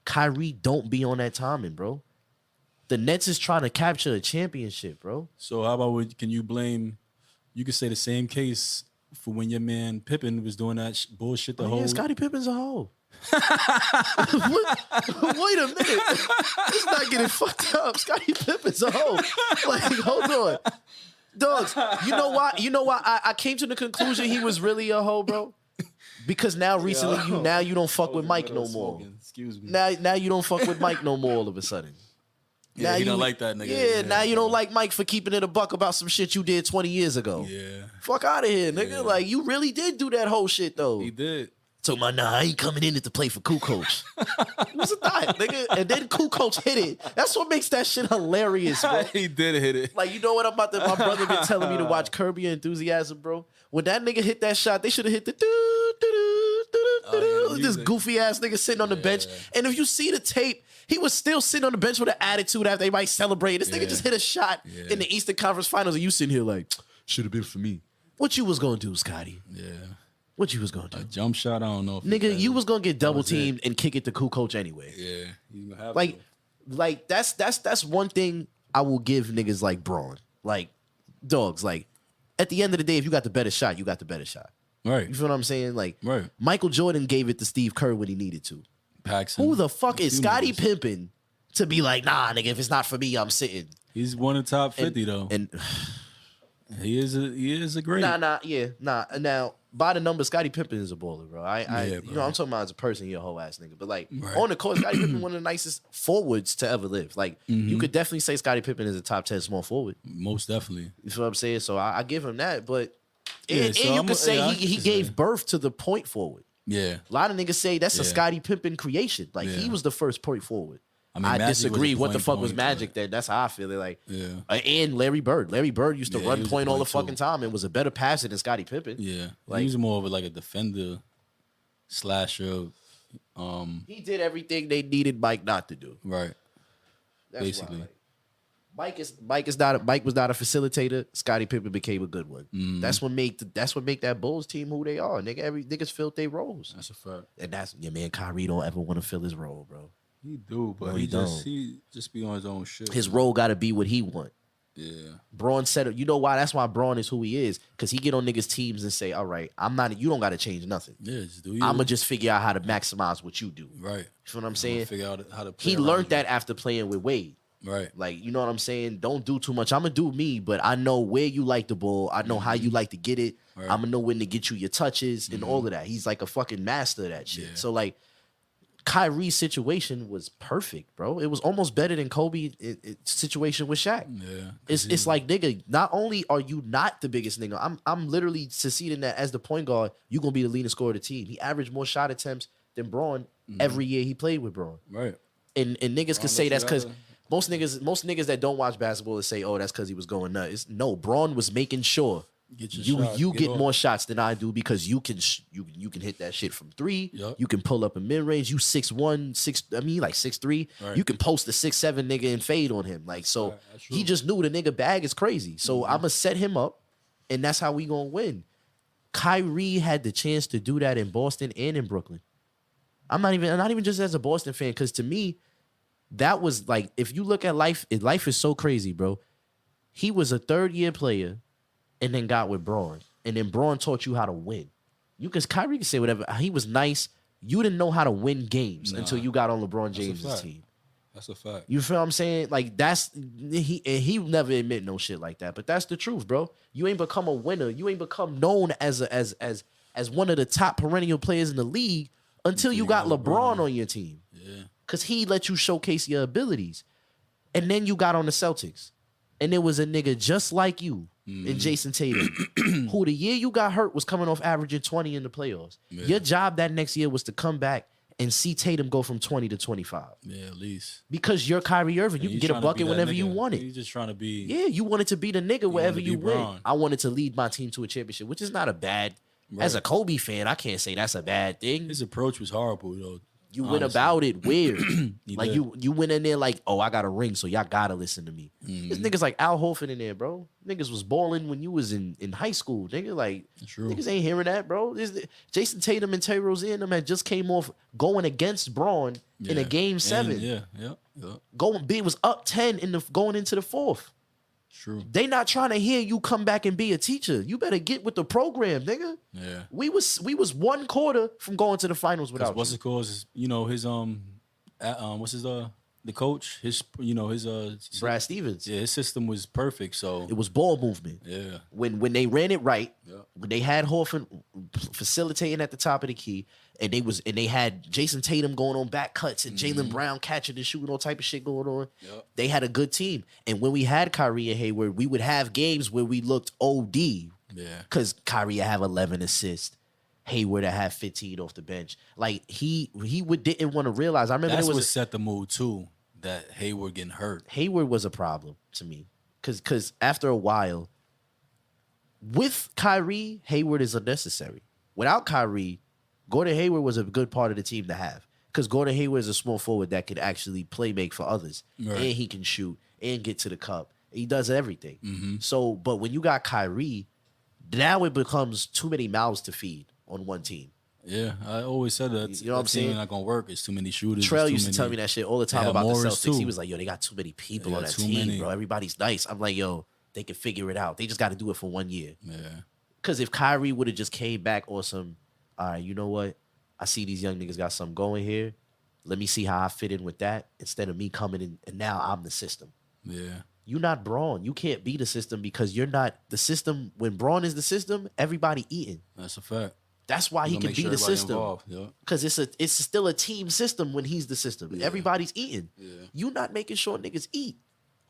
[SPEAKER 2] Kyrie don't be on that timing, bro. The Nets is trying to capture a championship, bro.
[SPEAKER 3] So how about can you blame? You could say the same case for when your man Pippen was doing that bullshit. The whole
[SPEAKER 2] Yeah, Scottie Pippen's a hoe. What? Wait a minute. It's not getting fucked up. Scottie Pippen's a hoe. Like, hold on. Dogs, you know why? I came to the conclusion he was really a hoe, bro? Because now recently you don't fuck with Mike no more.
[SPEAKER 3] Excuse me.
[SPEAKER 2] Now you don't fuck with Mike no more all of a sudden.
[SPEAKER 3] Yeah,
[SPEAKER 2] now
[SPEAKER 3] you don't like that nigga.
[SPEAKER 2] Yeah, now you don't like Mike for keeping it a buck about some shit you did 20 years ago.
[SPEAKER 3] Yeah,
[SPEAKER 2] Fuck out of here, nigga.
[SPEAKER 3] Yeah.
[SPEAKER 2] Like, you really did do that whole shit, though.
[SPEAKER 3] he did.
[SPEAKER 2] So, I ain't coming in to play for Kukoc. What's a thought, nigga? And then Kukoc hit it. That's what makes that shit hilarious, bro.
[SPEAKER 3] He did hit it.
[SPEAKER 2] Like, you know what my brother been telling me to watch Curb Your Enthusiasm, bro? When that nigga hit that shot, they should have hit the
[SPEAKER 3] the
[SPEAKER 2] this
[SPEAKER 3] music.
[SPEAKER 2] goofy ass nigga sitting on the bench. And if you see the tape, he was still sitting on the bench with an attitude after everybody celebrated. This nigga
[SPEAKER 3] Yeah.
[SPEAKER 2] just hit a shot in the Eastern Conference Finals, and you sitting here like, should have been for me. What you was gonna do, Scotty?
[SPEAKER 3] Yeah,
[SPEAKER 2] What you was gonna do?
[SPEAKER 3] a jump shot. I don't know, if
[SPEAKER 2] Nigga, you was gonna get double
[SPEAKER 3] was it.
[SPEAKER 2] teamed and kick it to Kukoc anyway.
[SPEAKER 3] Yeah, he's gonna have
[SPEAKER 2] Like that's one thing I will give niggas like Braun. Like, dogs, like, at the end of the day, if you got the better shot, you got the better shot.
[SPEAKER 3] right.
[SPEAKER 2] You feel what I'm saying? Like,
[SPEAKER 3] Right.
[SPEAKER 2] Michael Jordan gave it to Steve Kerr when he needed to.
[SPEAKER 3] Paxson.
[SPEAKER 2] Who the fuck is
[SPEAKER 3] Few
[SPEAKER 2] Scottie
[SPEAKER 3] niggas.
[SPEAKER 2] Pippen to be like, nah, nigga, if it's not for me, I'm sitting.
[SPEAKER 3] He's one of the top 50 though.
[SPEAKER 2] And
[SPEAKER 3] He is a great.
[SPEAKER 2] nah. Now, by the numbers, Scottie Pippen is a baller, bro.
[SPEAKER 3] Yeah,
[SPEAKER 2] you
[SPEAKER 3] bro.
[SPEAKER 2] know, I'm talking about as a person, you're a whole ass nigga. But like,
[SPEAKER 3] Right.
[SPEAKER 2] on the court, Scottie Pippen one of the nicest forwards to ever live. Like, you could definitely say Scottie Pippen is a top 10 small forward.
[SPEAKER 3] Most definitely.
[SPEAKER 2] You feel what I'm saying? So I give him that. But
[SPEAKER 3] Yeah,
[SPEAKER 2] and
[SPEAKER 3] so
[SPEAKER 2] you
[SPEAKER 3] I'm-
[SPEAKER 2] could say
[SPEAKER 3] yeah, I
[SPEAKER 2] he
[SPEAKER 3] can
[SPEAKER 2] gave
[SPEAKER 3] say.
[SPEAKER 2] birth to the point forward.
[SPEAKER 3] Yeah.
[SPEAKER 2] A lot of niggas say that's a
[SPEAKER 3] Yeah.
[SPEAKER 2] Scottie Pippen creation. Like, he
[SPEAKER 3] Yeah.
[SPEAKER 2] was the first point forward.
[SPEAKER 3] I mean,
[SPEAKER 2] I
[SPEAKER 3] Magic was a
[SPEAKER 2] disagree. What the
[SPEAKER 3] point
[SPEAKER 2] fuck was
[SPEAKER 3] point,
[SPEAKER 2] Magic
[SPEAKER 3] but-
[SPEAKER 2] then? That's how I feel it. Like,
[SPEAKER 3] Yeah.
[SPEAKER 2] And Larry Bird. Larry Bird used to
[SPEAKER 3] Yeah, he
[SPEAKER 2] run
[SPEAKER 3] was a
[SPEAKER 2] point all the
[SPEAKER 3] point
[SPEAKER 2] fucking
[SPEAKER 3] too.
[SPEAKER 2] time and was a better passer than Scottie Pippen.
[SPEAKER 3] Yeah.
[SPEAKER 2] Like-
[SPEAKER 3] He was more of like a defender, slasher.
[SPEAKER 2] He did everything they needed Mike not to do.
[SPEAKER 3] Right.
[SPEAKER 2] That's
[SPEAKER 3] Basically.
[SPEAKER 2] why, Mike was not a facilitator. Scottie Pippen became a good one.
[SPEAKER 3] Mm-hmm.
[SPEAKER 2] That's what make that Bulls team who they are. Niggas filled their roles,
[SPEAKER 3] That's a fact.
[SPEAKER 2] and that's your man. Kyrie don't ever want to fill his role, bro.
[SPEAKER 3] He do, but
[SPEAKER 2] No,
[SPEAKER 3] he
[SPEAKER 2] he
[SPEAKER 3] just
[SPEAKER 2] don't.
[SPEAKER 3] he just be on his own shit.
[SPEAKER 2] His role got to be what he want.
[SPEAKER 3] Yeah.
[SPEAKER 2] Braun said it. You know why? That's why Braun is who he is. Because he get on niggas' teams and say, all right, you don't got to change nothing.
[SPEAKER 3] Yeah, just do you.
[SPEAKER 2] I'm going to just figure out how to maximize what you do.
[SPEAKER 3] Right.
[SPEAKER 2] You feel what I'm
[SPEAKER 3] I'ma
[SPEAKER 2] saying?
[SPEAKER 3] figure out how to play
[SPEAKER 2] He
[SPEAKER 3] around
[SPEAKER 2] learned
[SPEAKER 3] you.
[SPEAKER 2] that after playing with Wade.
[SPEAKER 3] Right.
[SPEAKER 2] Like, you know what I'm saying? Don't do too much. I'm going to do me, but I know where you like the ball. I know how you like to get it.
[SPEAKER 3] Right.
[SPEAKER 2] I'm going to know when to get you your touches and all of that. He's like a fucking master of that shit.
[SPEAKER 3] Yeah.
[SPEAKER 2] So, like, Kyrie's situation was perfect, bro. It was almost better than Kobe's situation with Shaq.
[SPEAKER 3] Yeah.
[SPEAKER 2] It's like, nigga, not only are you not the biggest nigga, I'm literally succeeding that as the point guard, you're going to be the leading scorer of the team. He averaged more shot attempts than Braun every year he played with Braun.
[SPEAKER 3] Right.
[SPEAKER 2] And niggas could say
[SPEAKER 3] let
[SPEAKER 2] that's
[SPEAKER 3] you
[SPEAKER 2] because
[SPEAKER 3] have
[SPEAKER 2] most niggas that don't watch basketball will say, oh, that's because he was going nuts. No, Braun was making sure
[SPEAKER 3] Get your shot,
[SPEAKER 2] you
[SPEAKER 3] get
[SPEAKER 2] get
[SPEAKER 3] off.
[SPEAKER 2] more shots than I do because you can hit that shit from three.
[SPEAKER 3] Yup.
[SPEAKER 2] You can pull up a mid range. You 6'1", like 6'3".
[SPEAKER 3] Right.
[SPEAKER 2] You can post a 6'7" nigga and fade on him. Like, so
[SPEAKER 3] Right, that's
[SPEAKER 2] he
[SPEAKER 3] true.
[SPEAKER 2] just knew the nigga bag is crazy. So I'ma set him up, and that's how we gonna win. Kyrie had the chance to do that in Boston and in Brooklyn. I'm not even just as a Boston fan, because to me, that was like, if you look at life is so crazy, bro. He was a third-year player and then got with Braun. And then Braun taught you how to win. Kyrie can say whatever. He was nice. You didn't know how to win games until you got on LeBron
[SPEAKER 3] a
[SPEAKER 2] James'
[SPEAKER 3] fact.
[SPEAKER 2] team.
[SPEAKER 3] That's a fact.
[SPEAKER 2] You feel what I'm saying? Like, he never admit no shit like that. But that's the truth, bro. You ain't become a winner. You ain't become known as one of the top perennial players in the league until you got LeBron on your team.
[SPEAKER 3] Yeah.
[SPEAKER 2] Cause he let you showcase your abilities. And then you got on the Celtics. And there was a nigga just like you and Jason Tatum, who the year you got hurt was coming off averaging 20 in the playoffs.
[SPEAKER 3] Yeah.
[SPEAKER 2] Your job that next year was to come back and see Tatum go from 20 to 25.
[SPEAKER 3] Yeah, at least.
[SPEAKER 2] Because you're Kyrie Irving. You
[SPEAKER 3] And
[SPEAKER 2] can get a
[SPEAKER 3] trying to be
[SPEAKER 2] bucket
[SPEAKER 3] that
[SPEAKER 2] whenever you
[SPEAKER 3] nigga.
[SPEAKER 2] want it.
[SPEAKER 3] You just trying to be.
[SPEAKER 2] Yeah, you wanted to be the nigga wherever
[SPEAKER 3] wanted to
[SPEAKER 2] you
[SPEAKER 3] be
[SPEAKER 2] went.
[SPEAKER 3] Bron.
[SPEAKER 2] I wanted to lead my team to a championship, which is not a bad. As a Kobe fan, I can't say that's a bad thing.
[SPEAKER 3] His approach was horrible, though.
[SPEAKER 2] You went
[SPEAKER 3] honestly.
[SPEAKER 2] about it weird.
[SPEAKER 3] He
[SPEAKER 2] Like
[SPEAKER 3] did.
[SPEAKER 2] you went in there like, oh, I got a ring, so y'all gotta listen to me.
[SPEAKER 3] Mm-hmm.
[SPEAKER 2] There's niggas like Al Horford in there, bro. Niggas was balling when you was in high school, nigga. Like,
[SPEAKER 3] True.
[SPEAKER 2] niggas ain't hearing that, bro. Jason Tatum and Terry Rozier and them had just came off going against Braun in a
[SPEAKER 3] Yeah.
[SPEAKER 2] game
[SPEAKER 3] And,
[SPEAKER 2] 7.
[SPEAKER 3] yeah.
[SPEAKER 2] It was up 10 going into the 4th.
[SPEAKER 3] True.
[SPEAKER 2] They not trying to hear you come back and be a teacher. You better get with the program, nigga.
[SPEAKER 3] Yeah.
[SPEAKER 2] We was one quarter from going to the finals
[SPEAKER 3] Because
[SPEAKER 2] without
[SPEAKER 3] what's
[SPEAKER 2] you.
[SPEAKER 3] it called? Is, his what's his the coach? His
[SPEAKER 2] Brad Stevens.
[SPEAKER 3] Yeah, his system was perfect. So
[SPEAKER 2] It was ball movement.
[SPEAKER 3] yeah.
[SPEAKER 2] When they ran it right,
[SPEAKER 3] Yeah.
[SPEAKER 2] when they had Horford facilitating at the top of the key, and they had Jason Tatum going on back cuts and Jaylen Brown catching and shooting, all type of shit going on.
[SPEAKER 3] Yep.
[SPEAKER 2] They had a good team. And when we had Kyrie and Hayward, we would have games where we looked OD.
[SPEAKER 3] Yeah.
[SPEAKER 2] Because Kyrie would have 11 assists. Hayward would have 15 off the bench. Like, he didn't want to realize. I remember
[SPEAKER 3] That's
[SPEAKER 2] there
[SPEAKER 3] what
[SPEAKER 2] was
[SPEAKER 3] set the mood too. That Hayward getting hurt.
[SPEAKER 2] Hayward was a problem to me. Because after a while, with Kyrie, Hayward is unnecessary. Without Kyrie, Gordon Hayward was a good part of the team to have. Because Gordon Hayward is a small forward that could actually play make for others.
[SPEAKER 3] Right.
[SPEAKER 2] And he can shoot and get to the cup. He does everything.
[SPEAKER 3] Mm-hmm.
[SPEAKER 2] So, but when you got Kyrie, now it becomes too many mouths to feed on one team.
[SPEAKER 3] Yeah, I always said that.
[SPEAKER 2] You know what I'm
[SPEAKER 3] that team
[SPEAKER 2] saying?
[SPEAKER 3] Not gonna work. It's too many shooters.
[SPEAKER 2] Trail
[SPEAKER 3] it's too
[SPEAKER 2] used to
[SPEAKER 3] many-
[SPEAKER 2] tell me that shit all the time
[SPEAKER 3] They
[SPEAKER 2] about
[SPEAKER 3] have
[SPEAKER 2] the
[SPEAKER 3] Morris,
[SPEAKER 2] Celtics. He
[SPEAKER 3] too.
[SPEAKER 2] was like, yo, they got too many people
[SPEAKER 3] They
[SPEAKER 2] on
[SPEAKER 3] got
[SPEAKER 2] that
[SPEAKER 3] too
[SPEAKER 2] team,
[SPEAKER 3] many.
[SPEAKER 2] bro. Everybody's nice. I'm like, yo, they can figure it out. They just got to do it for 1 year.
[SPEAKER 3] Yeah,
[SPEAKER 2] Because if Kyrie would have just came back on some, all right, you know what? I see these young niggas got something going here. Let me see how I fit in with that instead of me coming in and now I'm the system.
[SPEAKER 3] yeah,
[SPEAKER 2] You're not Braun. You can't be the system because you're not the system. When Braun is the system, everybody eating.
[SPEAKER 3] that's a fact.
[SPEAKER 2] That's why he
[SPEAKER 3] Gonna
[SPEAKER 2] can
[SPEAKER 3] make
[SPEAKER 2] be
[SPEAKER 3] sure
[SPEAKER 2] the
[SPEAKER 3] everybody
[SPEAKER 2] system.
[SPEAKER 3] involved, yeah.
[SPEAKER 2] Because it's still a team system when he's the system.
[SPEAKER 3] Yeah.
[SPEAKER 2] Everybody's eating.
[SPEAKER 3] Yeah.
[SPEAKER 2] You not making sure niggas eat.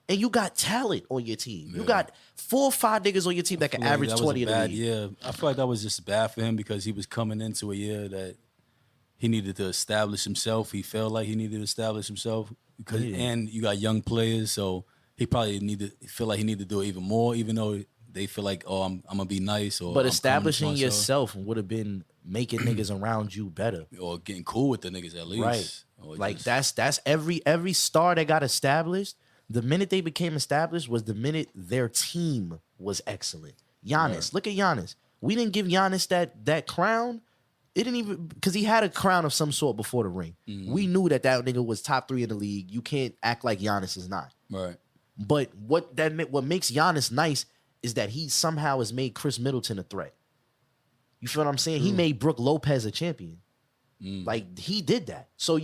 [SPEAKER 2] And you got talent on your team. You
[SPEAKER 3] Yeah.
[SPEAKER 2] got 4 or 5 niggas on your team that can
[SPEAKER 3] I feel like
[SPEAKER 2] average
[SPEAKER 3] that was
[SPEAKER 2] 20
[SPEAKER 3] a
[SPEAKER 2] in the
[SPEAKER 3] bad
[SPEAKER 2] league.
[SPEAKER 3] year. I feel like that was just bad for him because he was coming into a year that he needed to establish himself. He felt like he needed to establish himself because, and you got young players, so he probably feel like he needed to do it even more, even though they feel like, oh, I'm gonna be nice. Or
[SPEAKER 2] But
[SPEAKER 3] I'm
[SPEAKER 2] establishing yourself would have been making niggas around you better,
[SPEAKER 3] or getting cool with the niggas at least.
[SPEAKER 2] right?
[SPEAKER 3] Or
[SPEAKER 2] Like
[SPEAKER 3] just-
[SPEAKER 2] that's every star that got established. The minute they became established was the minute their team was excellent. Giannis, look at Giannis. We didn't give Giannis that crown. It didn't even because he had a crown of some sort before the ring. We knew that nigga was top 3 in the league. You can't act like Giannis is not.
[SPEAKER 3] right.
[SPEAKER 2] But what makes Giannis nice is that he somehow has made Chris Middleton a threat. You feel what I'm saying? He made Brooke Lopez a champion. Like he did that. So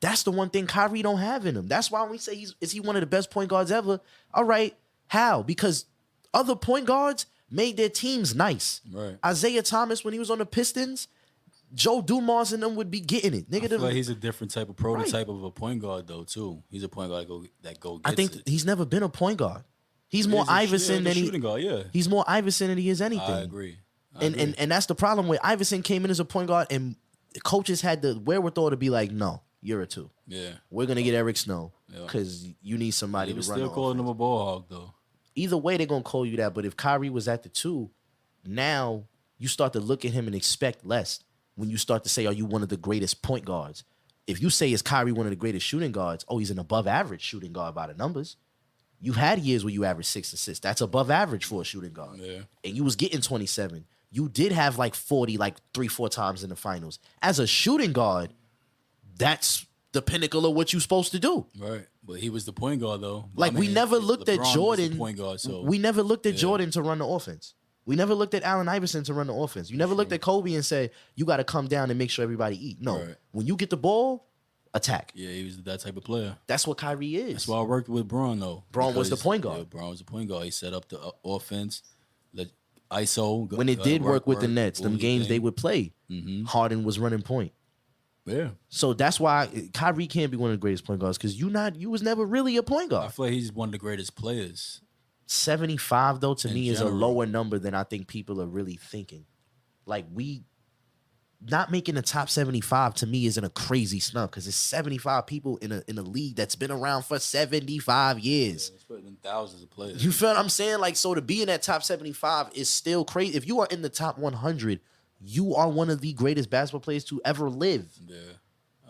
[SPEAKER 2] that's the one thing Kyrie don't have in him. That's why when we say is he one of the best point guards ever? All right, how? Because other point guards made their teams nice.
[SPEAKER 3] Right.
[SPEAKER 2] Isaiah Thomas when he was on the Pistons, Joe Dumars and them would be getting it. Nigga,
[SPEAKER 3] I feel like he's a different type of prototype of a point guard though too. He's a point guard that gets
[SPEAKER 2] I think
[SPEAKER 3] it.
[SPEAKER 2] he's never been a point guard. He's more
[SPEAKER 3] He's a
[SPEAKER 2] Iverson than
[SPEAKER 3] shooting guard. Yeah,
[SPEAKER 2] he's more Iverson than he is anything.
[SPEAKER 3] I agree.
[SPEAKER 2] And that's the problem where Iverson came in as a point guard and coaches had the wherewithal to be like, no, you're a 2.
[SPEAKER 3] Yeah,
[SPEAKER 2] We're gonna get Eric Snow
[SPEAKER 3] Yeah.
[SPEAKER 2] because you need somebody
[SPEAKER 3] he was
[SPEAKER 2] to run.
[SPEAKER 3] still
[SPEAKER 2] the
[SPEAKER 3] calling
[SPEAKER 2] offense.
[SPEAKER 3] him a ball hog though.
[SPEAKER 2] Either way, they're gonna call you that. But if Kyrie was at the 2, now you start to look at him and expect less. When you start to say, "Are you one of the greatest point guards?" If you say, "Is Kyrie one of the greatest shooting guards?" Oh, he's an above average shooting guard by the numbers. You had years where you averaged 6 assists. That's above average for a shooting guard.
[SPEAKER 3] Yeah.
[SPEAKER 2] And you was getting 27. You did have like 40, like 3-4 times in the finals. As a shooting guard, that's the pinnacle of what you're supposed to do.
[SPEAKER 3] Right, but he was the point guard though.
[SPEAKER 2] Like we never looked at
[SPEAKER 3] LeBron was the
[SPEAKER 2] Jordan.
[SPEAKER 3] point guard, so
[SPEAKER 2] We never looked at Jordan to run the offense. We never looked at Allen Iverson to run the offense. You never looked at Kobe and said, you got to come down and make sure everybody eat. No.
[SPEAKER 3] Right.
[SPEAKER 2] When you get the ball, attack.
[SPEAKER 3] yeah, he was that type of player.
[SPEAKER 2] That's what Kyrie is.
[SPEAKER 3] That's why I worked with Braun though.
[SPEAKER 2] Braun was the
[SPEAKER 3] because,
[SPEAKER 2] point guard.
[SPEAKER 3] Yeah, Braun was the point guard. He set up the offense, let ISO.
[SPEAKER 2] When it did work with the Nets,
[SPEAKER 3] do
[SPEAKER 2] them
[SPEAKER 3] your
[SPEAKER 2] games
[SPEAKER 3] thing.
[SPEAKER 2] they would play, Harden was running point.
[SPEAKER 3] Yeah,
[SPEAKER 2] So that's why Kyrie can't be one of the greatest point guards because you was never really a point
[SPEAKER 3] I
[SPEAKER 2] guard.
[SPEAKER 3] feel like he's one of the greatest players.
[SPEAKER 2] 75 though to
[SPEAKER 3] In
[SPEAKER 2] me is a
[SPEAKER 3] general.
[SPEAKER 2] lower number than I think people are really thinking. Like we not making the top 75 to me isn't a crazy snub because it's 75 people in a league that's been around for 75 years.
[SPEAKER 3] He's putting in thousands of players.
[SPEAKER 2] You feel what I'm saying? Like, so to be in that top 75 is still crazy. If you are in the top 100, you are one of the greatest basketball players to ever live.
[SPEAKER 3] Yeah,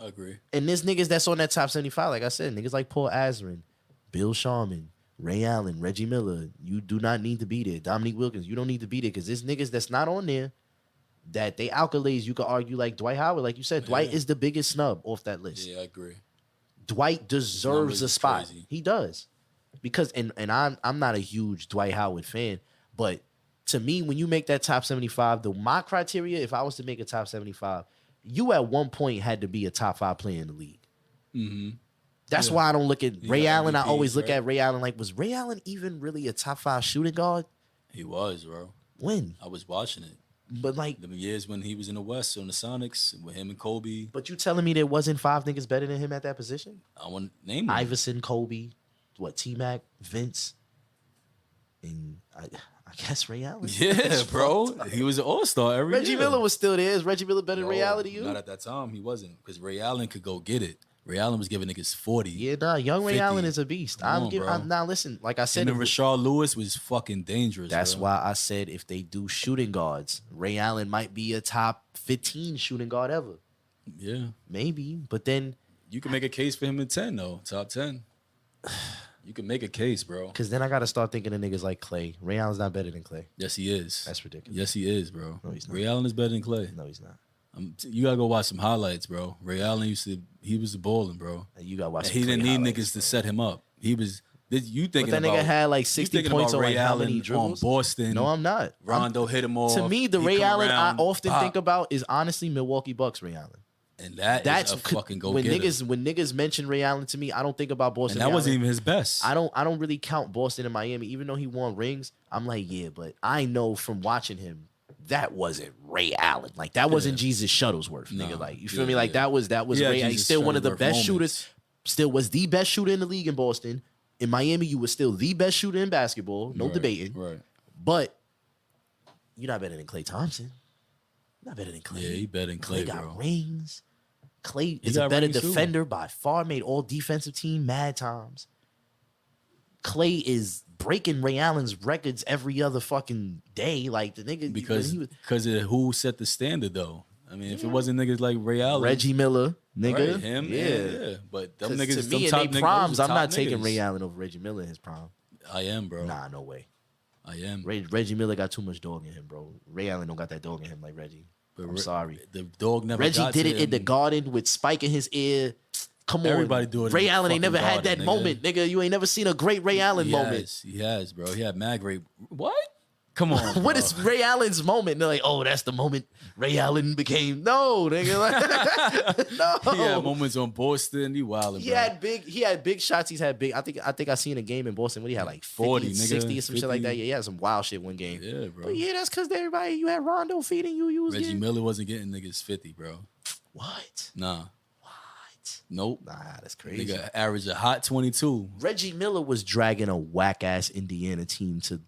[SPEAKER 3] I agree.
[SPEAKER 2] And there's niggas that's on that top 75, like I said, niggas like Paul Azarin, Bill Sharman, Ray Allen, Reggie Miller. You do not need to be there. Dominique Wilkins, you don't need to be there because there's niggas that's not on there that they accolades. You could argue like Dwight Howard, like you said, Dwight is the biggest snub off that list.
[SPEAKER 3] Yeah, I agree.
[SPEAKER 2] Dwight deserves
[SPEAKER 3] numbers
[SPEAKER 2] a
[SPEAKER 3] is
[SPEAKER 2] spot.
[SPEAKER 3] crazy.
[SPEAKER 2] He does. Because and I'm not a huge Dwight Howard fan, but to me, when you make that top 75, my criteria, if I was to make a top 75, you at one point had to be a top 5 player in the league.
[SPEAKER 3] Mm-hmm.
[SPEAKER 2] That's why I don't look at Ray
[SPEAKER 3] got
[SPEAKER 2] Allen. I
[SPEAKER 3] MVPs,
[SPEAKER 2] always look
[SPEAKER 3] right?
[SPEAKER 2] at Ray Allen like, was Ray Allen even really a top 5 shooting guard?
[SPEAKER 3] He was, bro.
[SPEAKER 2] When?
[SPEAKER 3] I was watching it.
[SPEAKER 2] But like,
[SPEAKER 3] The years when he was in the West on the Sonics with him and Kobe.
[SPEAKER 2] but you telling me there wasn't 5 niggas better than him at that position?
[SPEAKER 3] I want to name him.
[SPEAKER 2] Iverson, Kobe, T-Mac, Vince, and I guess Ray Allen.
[SPEAKER 3] Yeah,
[SPEAKER 2] It's
[SPEAKER 3] bro.
[SPEAKER 2] fucked up.
[SPEAKER 3] He was an all-star every
[SPEAKER 2] Reggie
[SPEAKER 3] year.
[SPEAKER 2] Miller was still there. Is Reggie Miller better than Ray
[SPEAKER 3] No,
[SPEAKER 2] Allen to you?
[SPEAKER 3] Not at that time. He wasn't. Because Ray Allen could go get it. Ray Allen was giving niggas 40.
[SPEAKER 2] Yeah, nah, young Ray
[SPEAKER 3] 50.
[SPEAKER 2] Allen is a beast.
[SPEAKER 3] Come on, bro.
[SPEAKER 2] Now listen, like I said,
[SPEAKER 3] Him and Rashard Lewis was fucking dangerous.
[SPEAKER 2] that's
[SPEAKER 3] bro.
[SPEAKER 2] why I said if they do shooting guards, Ray Allen might be a top 15 shooting guard ever.
[SPEAKER 3] Yeah.
[SPEAKER 2] Maybe, but then
[SPEAKER 3] You can make a case for him in 10, though. Top 10. You can make a case, bro.
[SPEAKER 2] because then I got to start thinking of niggas like Klay. Ray Allen's not better than Klay.
[SPEAKER 3] Yes, he is.
[SPEAKER 2] That's ridiculous.
[SPEAKER 3] Yes, he is, bro.
[SPEAKER 2] No, he's not.
[SPEAKER 3] Ray Allen is better than Clay.
[SPEAKER 2] No, he's not.
[SPEAKER 3] You gotta go watch some highlights, bro. Ray Allen he was balling, bro.
[SPEAKER 2] You got to watch.
[SPEAKER 3] And
[SPEAKER 2] some
[SPEAKER 3] he didn't
[SPEAKER 2] Klay
[SPEAKER 3] need
[SPEAKER 2] highlights,
[SPEAKER 3] niggas to
[SPEAKER 2] bro.
[SPEAKER 3] set him up. He was. You
[SPEAKER 2] But
[SPEAKER 3] thinking
[SPEAKER 2] that
[SPEAKER 3] about?
[SPEAKER 2] nigga had like
[SPEAKER 3] you
[SPEAKER 2] 60
[SPEAKER 3] thinking
[SPEAKER 2] points
[SPEAKER 3] about
[SPEAKER 2] on
[SPEAKER 3] Ray
[SPEAKER 2] like how
[SPEAKER 3] Allen
[SPEAKER 2] many
[SPEAKER 3] on
[SPEAKER 2] dribbles?
[SPEAKER 3] Boston?
[SPEAKER 2] No, I'm not.
[SPEAKER 3] Rondo hit him off.
[SPEAKER 2] To me, the
[SPEAKER 3] He
[SPEAKER 2] Ray
[SPEAKER 3] come
[SPEAKER 2] Allen I
[SPEAKER 3] around,
[SPEAKER 2] often
[SPEAKER 3] pop.
[SPEAKER 2] think about is honestly Milwaukee Bucks Ray Allen.
[SPEAKER 3] and
[SPEAKER 2] That's
[SPEAKER 3] is a fucking go
[SPEAKER 2] when
[SPEAKER 3] getter.
[SPEAKER 2] niggas mention Ray Allen to me, I don't think about Boston.
[SPEAKER 3] And that
[SPEAKER 2] Ray
[SPEAKER 3] wasn't
[SPEAKER 2] Allen.
[SPEAKER 3] even his best.
[SPEAKER 2] I don't really count Boston and Miami, even though he won rings. I'm like, yeah, but I know from watching him, that wasn't Ray Allen. Like that wasn't Jesus Shuttlesworth, nigga.
[SPEAKER 3] No.
[SPEAKER 2] Like you feel
[SPEAKER 3] Yeah,
[SPEAKER 2] me? Like
[SPEAKER 3] yeah.
[SPEAKER 2] that was
[SPEAKER 3] Yeah,
[SPEAKER 2] Ray. He's
[SPEAKER 3] Jesus
[SPEAKER 2] still one of the
[SPEAKER 3] Shuttlesworth
[SPEAKER 2] best
[SPEAKER 3] moments.
[SPEAKER 2] shooters. Still was the best shooter in the league in Boston. In Miami, you were still the best shooter in basketball. No
[SPEAKER 3] Right,
[SPEAKER 2] debating.
[SPEAKER 3] Right.
[SPEAKER 2] But you're not better than Klay Thompson. Not better than Klay.
[SPEAKER 3] Yeah, he better than Klay,
[SPEAKER 2] got
[SPEAKER 3] bro.
[SPEAKER 2] rings. Klay
[SPEAKER 3] He
[SPEAKER 2] is a
[SPEAKER 3] got
[SPEAKER 2] better
[SPEAKER 3] rings, too.
[SPEAKER 2] defender by far. Made all defensive team mad times. Klay is breaking Ray Allen's records every other fucking day. Like the nigga
[SPEAKER 3] Because
[SPEAKER 2] when he was
[SPEAKER 3] of who set the standard, though. I mean, if it wasn't niggas like Ray Allen,
[SPEAKER 2] Reggie Miller, nigga,
[SPEAKER 3] right, him,
[SPEAKER 2] yeah.
[SPEAKER 3] But them
[SPEAKER 2] 'Cause
[SPEAKER 3] niggas,
[SPEAKER 2] to
[SPEAKER 3] them
[SPEAKER 2] me in
[SPEAKER 3] top
[SPEAKER 2] their
[SPEAKER 3] niggas,
[SPEAKER 2] primes,
[SPEAKER 3] those are
[SPEAKER 2] I'm not
[SPEAKER 3] top
[SPEAKER 2] taking
[SPEAKER 3] niggas.
[SPEAKER 2] Ray Allen over Reggie Miller in his prime.
[SPEAKER 3] I am, bro.
[SPEAKER 2] Nah, no way.
[SPEAKER 3] I am.
[SPEAKER 2] Reggie Miller got too much dog in him, bro. Ray Allen don't got that dog in him like Reggie.
[SPEAKER 3] But
[SPEAKER 2] I'm sorry.
[SPEAKER 3] The dog never.
[SPEAKER 2] Reggie
[SPEAKER 3] got
[SPEAKER 2] did
[SPEAKER 3] to
[SPEAKER 2] it in the
[SPEAKER 3] him.
[SPEAKER 2] garden with Spike in his ear. Come on,
[SPEAKER 3] Everybody do it in
[SPEAKER 2] Ray
[SPEAKER 3] the
[SPEAKER 2] Allen ain't
[SPEAKER 3] fucking
[SPEAKER 2] never had
[SPEAKER 3] garden,
[SPEAKER 2] that
[SPEAKER 3] nigga.
[SPEAKER 2] moment, nigga. You ain't never seen a great Ray Allen
[SPEAKER 3] He
[SPEAKER 2] moment.
[SPEAKER 3] has, he has, bro. He had mad great. What? Come on.
[SPEAKER 2] What
[SPEAKER 3] bro.
[SPEAKER 2] is Ray Allen's moment? They're like, oh, that's the moment Ray Allen became. No, nigga. Like, no.
[SPEAKER 3] He had moments on Boston. He wildin',
[SPEAKER 2] He
[SPEAKER 3] bro.
[SPEAKER 2] had big shots. He's had big. I think I seen a game in Boston when he had like
[SPEAKER 3] 40,
[SPEAKER 2] 50,
[SPEAKER 3] nigga,
[SPEAKER 2] 60 or some shit like
[SPEAKER 3] 50.
[SPEAKER 2] that. Yeah, he had some wild shit one game.
[SPEAKER 3] Yeah, bro.
[SPEAKER 2] But yeah, that's because everybody you had Rondo feeding you. You was
[SPEAKER 3] Reggie
[SPEAKER 2] getting
[SPEAKER 3] Miller wasn't getting niggas 50, bro.
[SPEAKER 2] what?
[SPEAKER 3] Nah.
[SPEAKER 2] What?
[SPEAKER 3] Nope.
[SPEAKER 2] Nah, that's crazy.
[SPEAKER 3] Nigga averaged a hot 22.
[SPEAKER 2] Reggie Miller was dragging a whack ass Indiana team to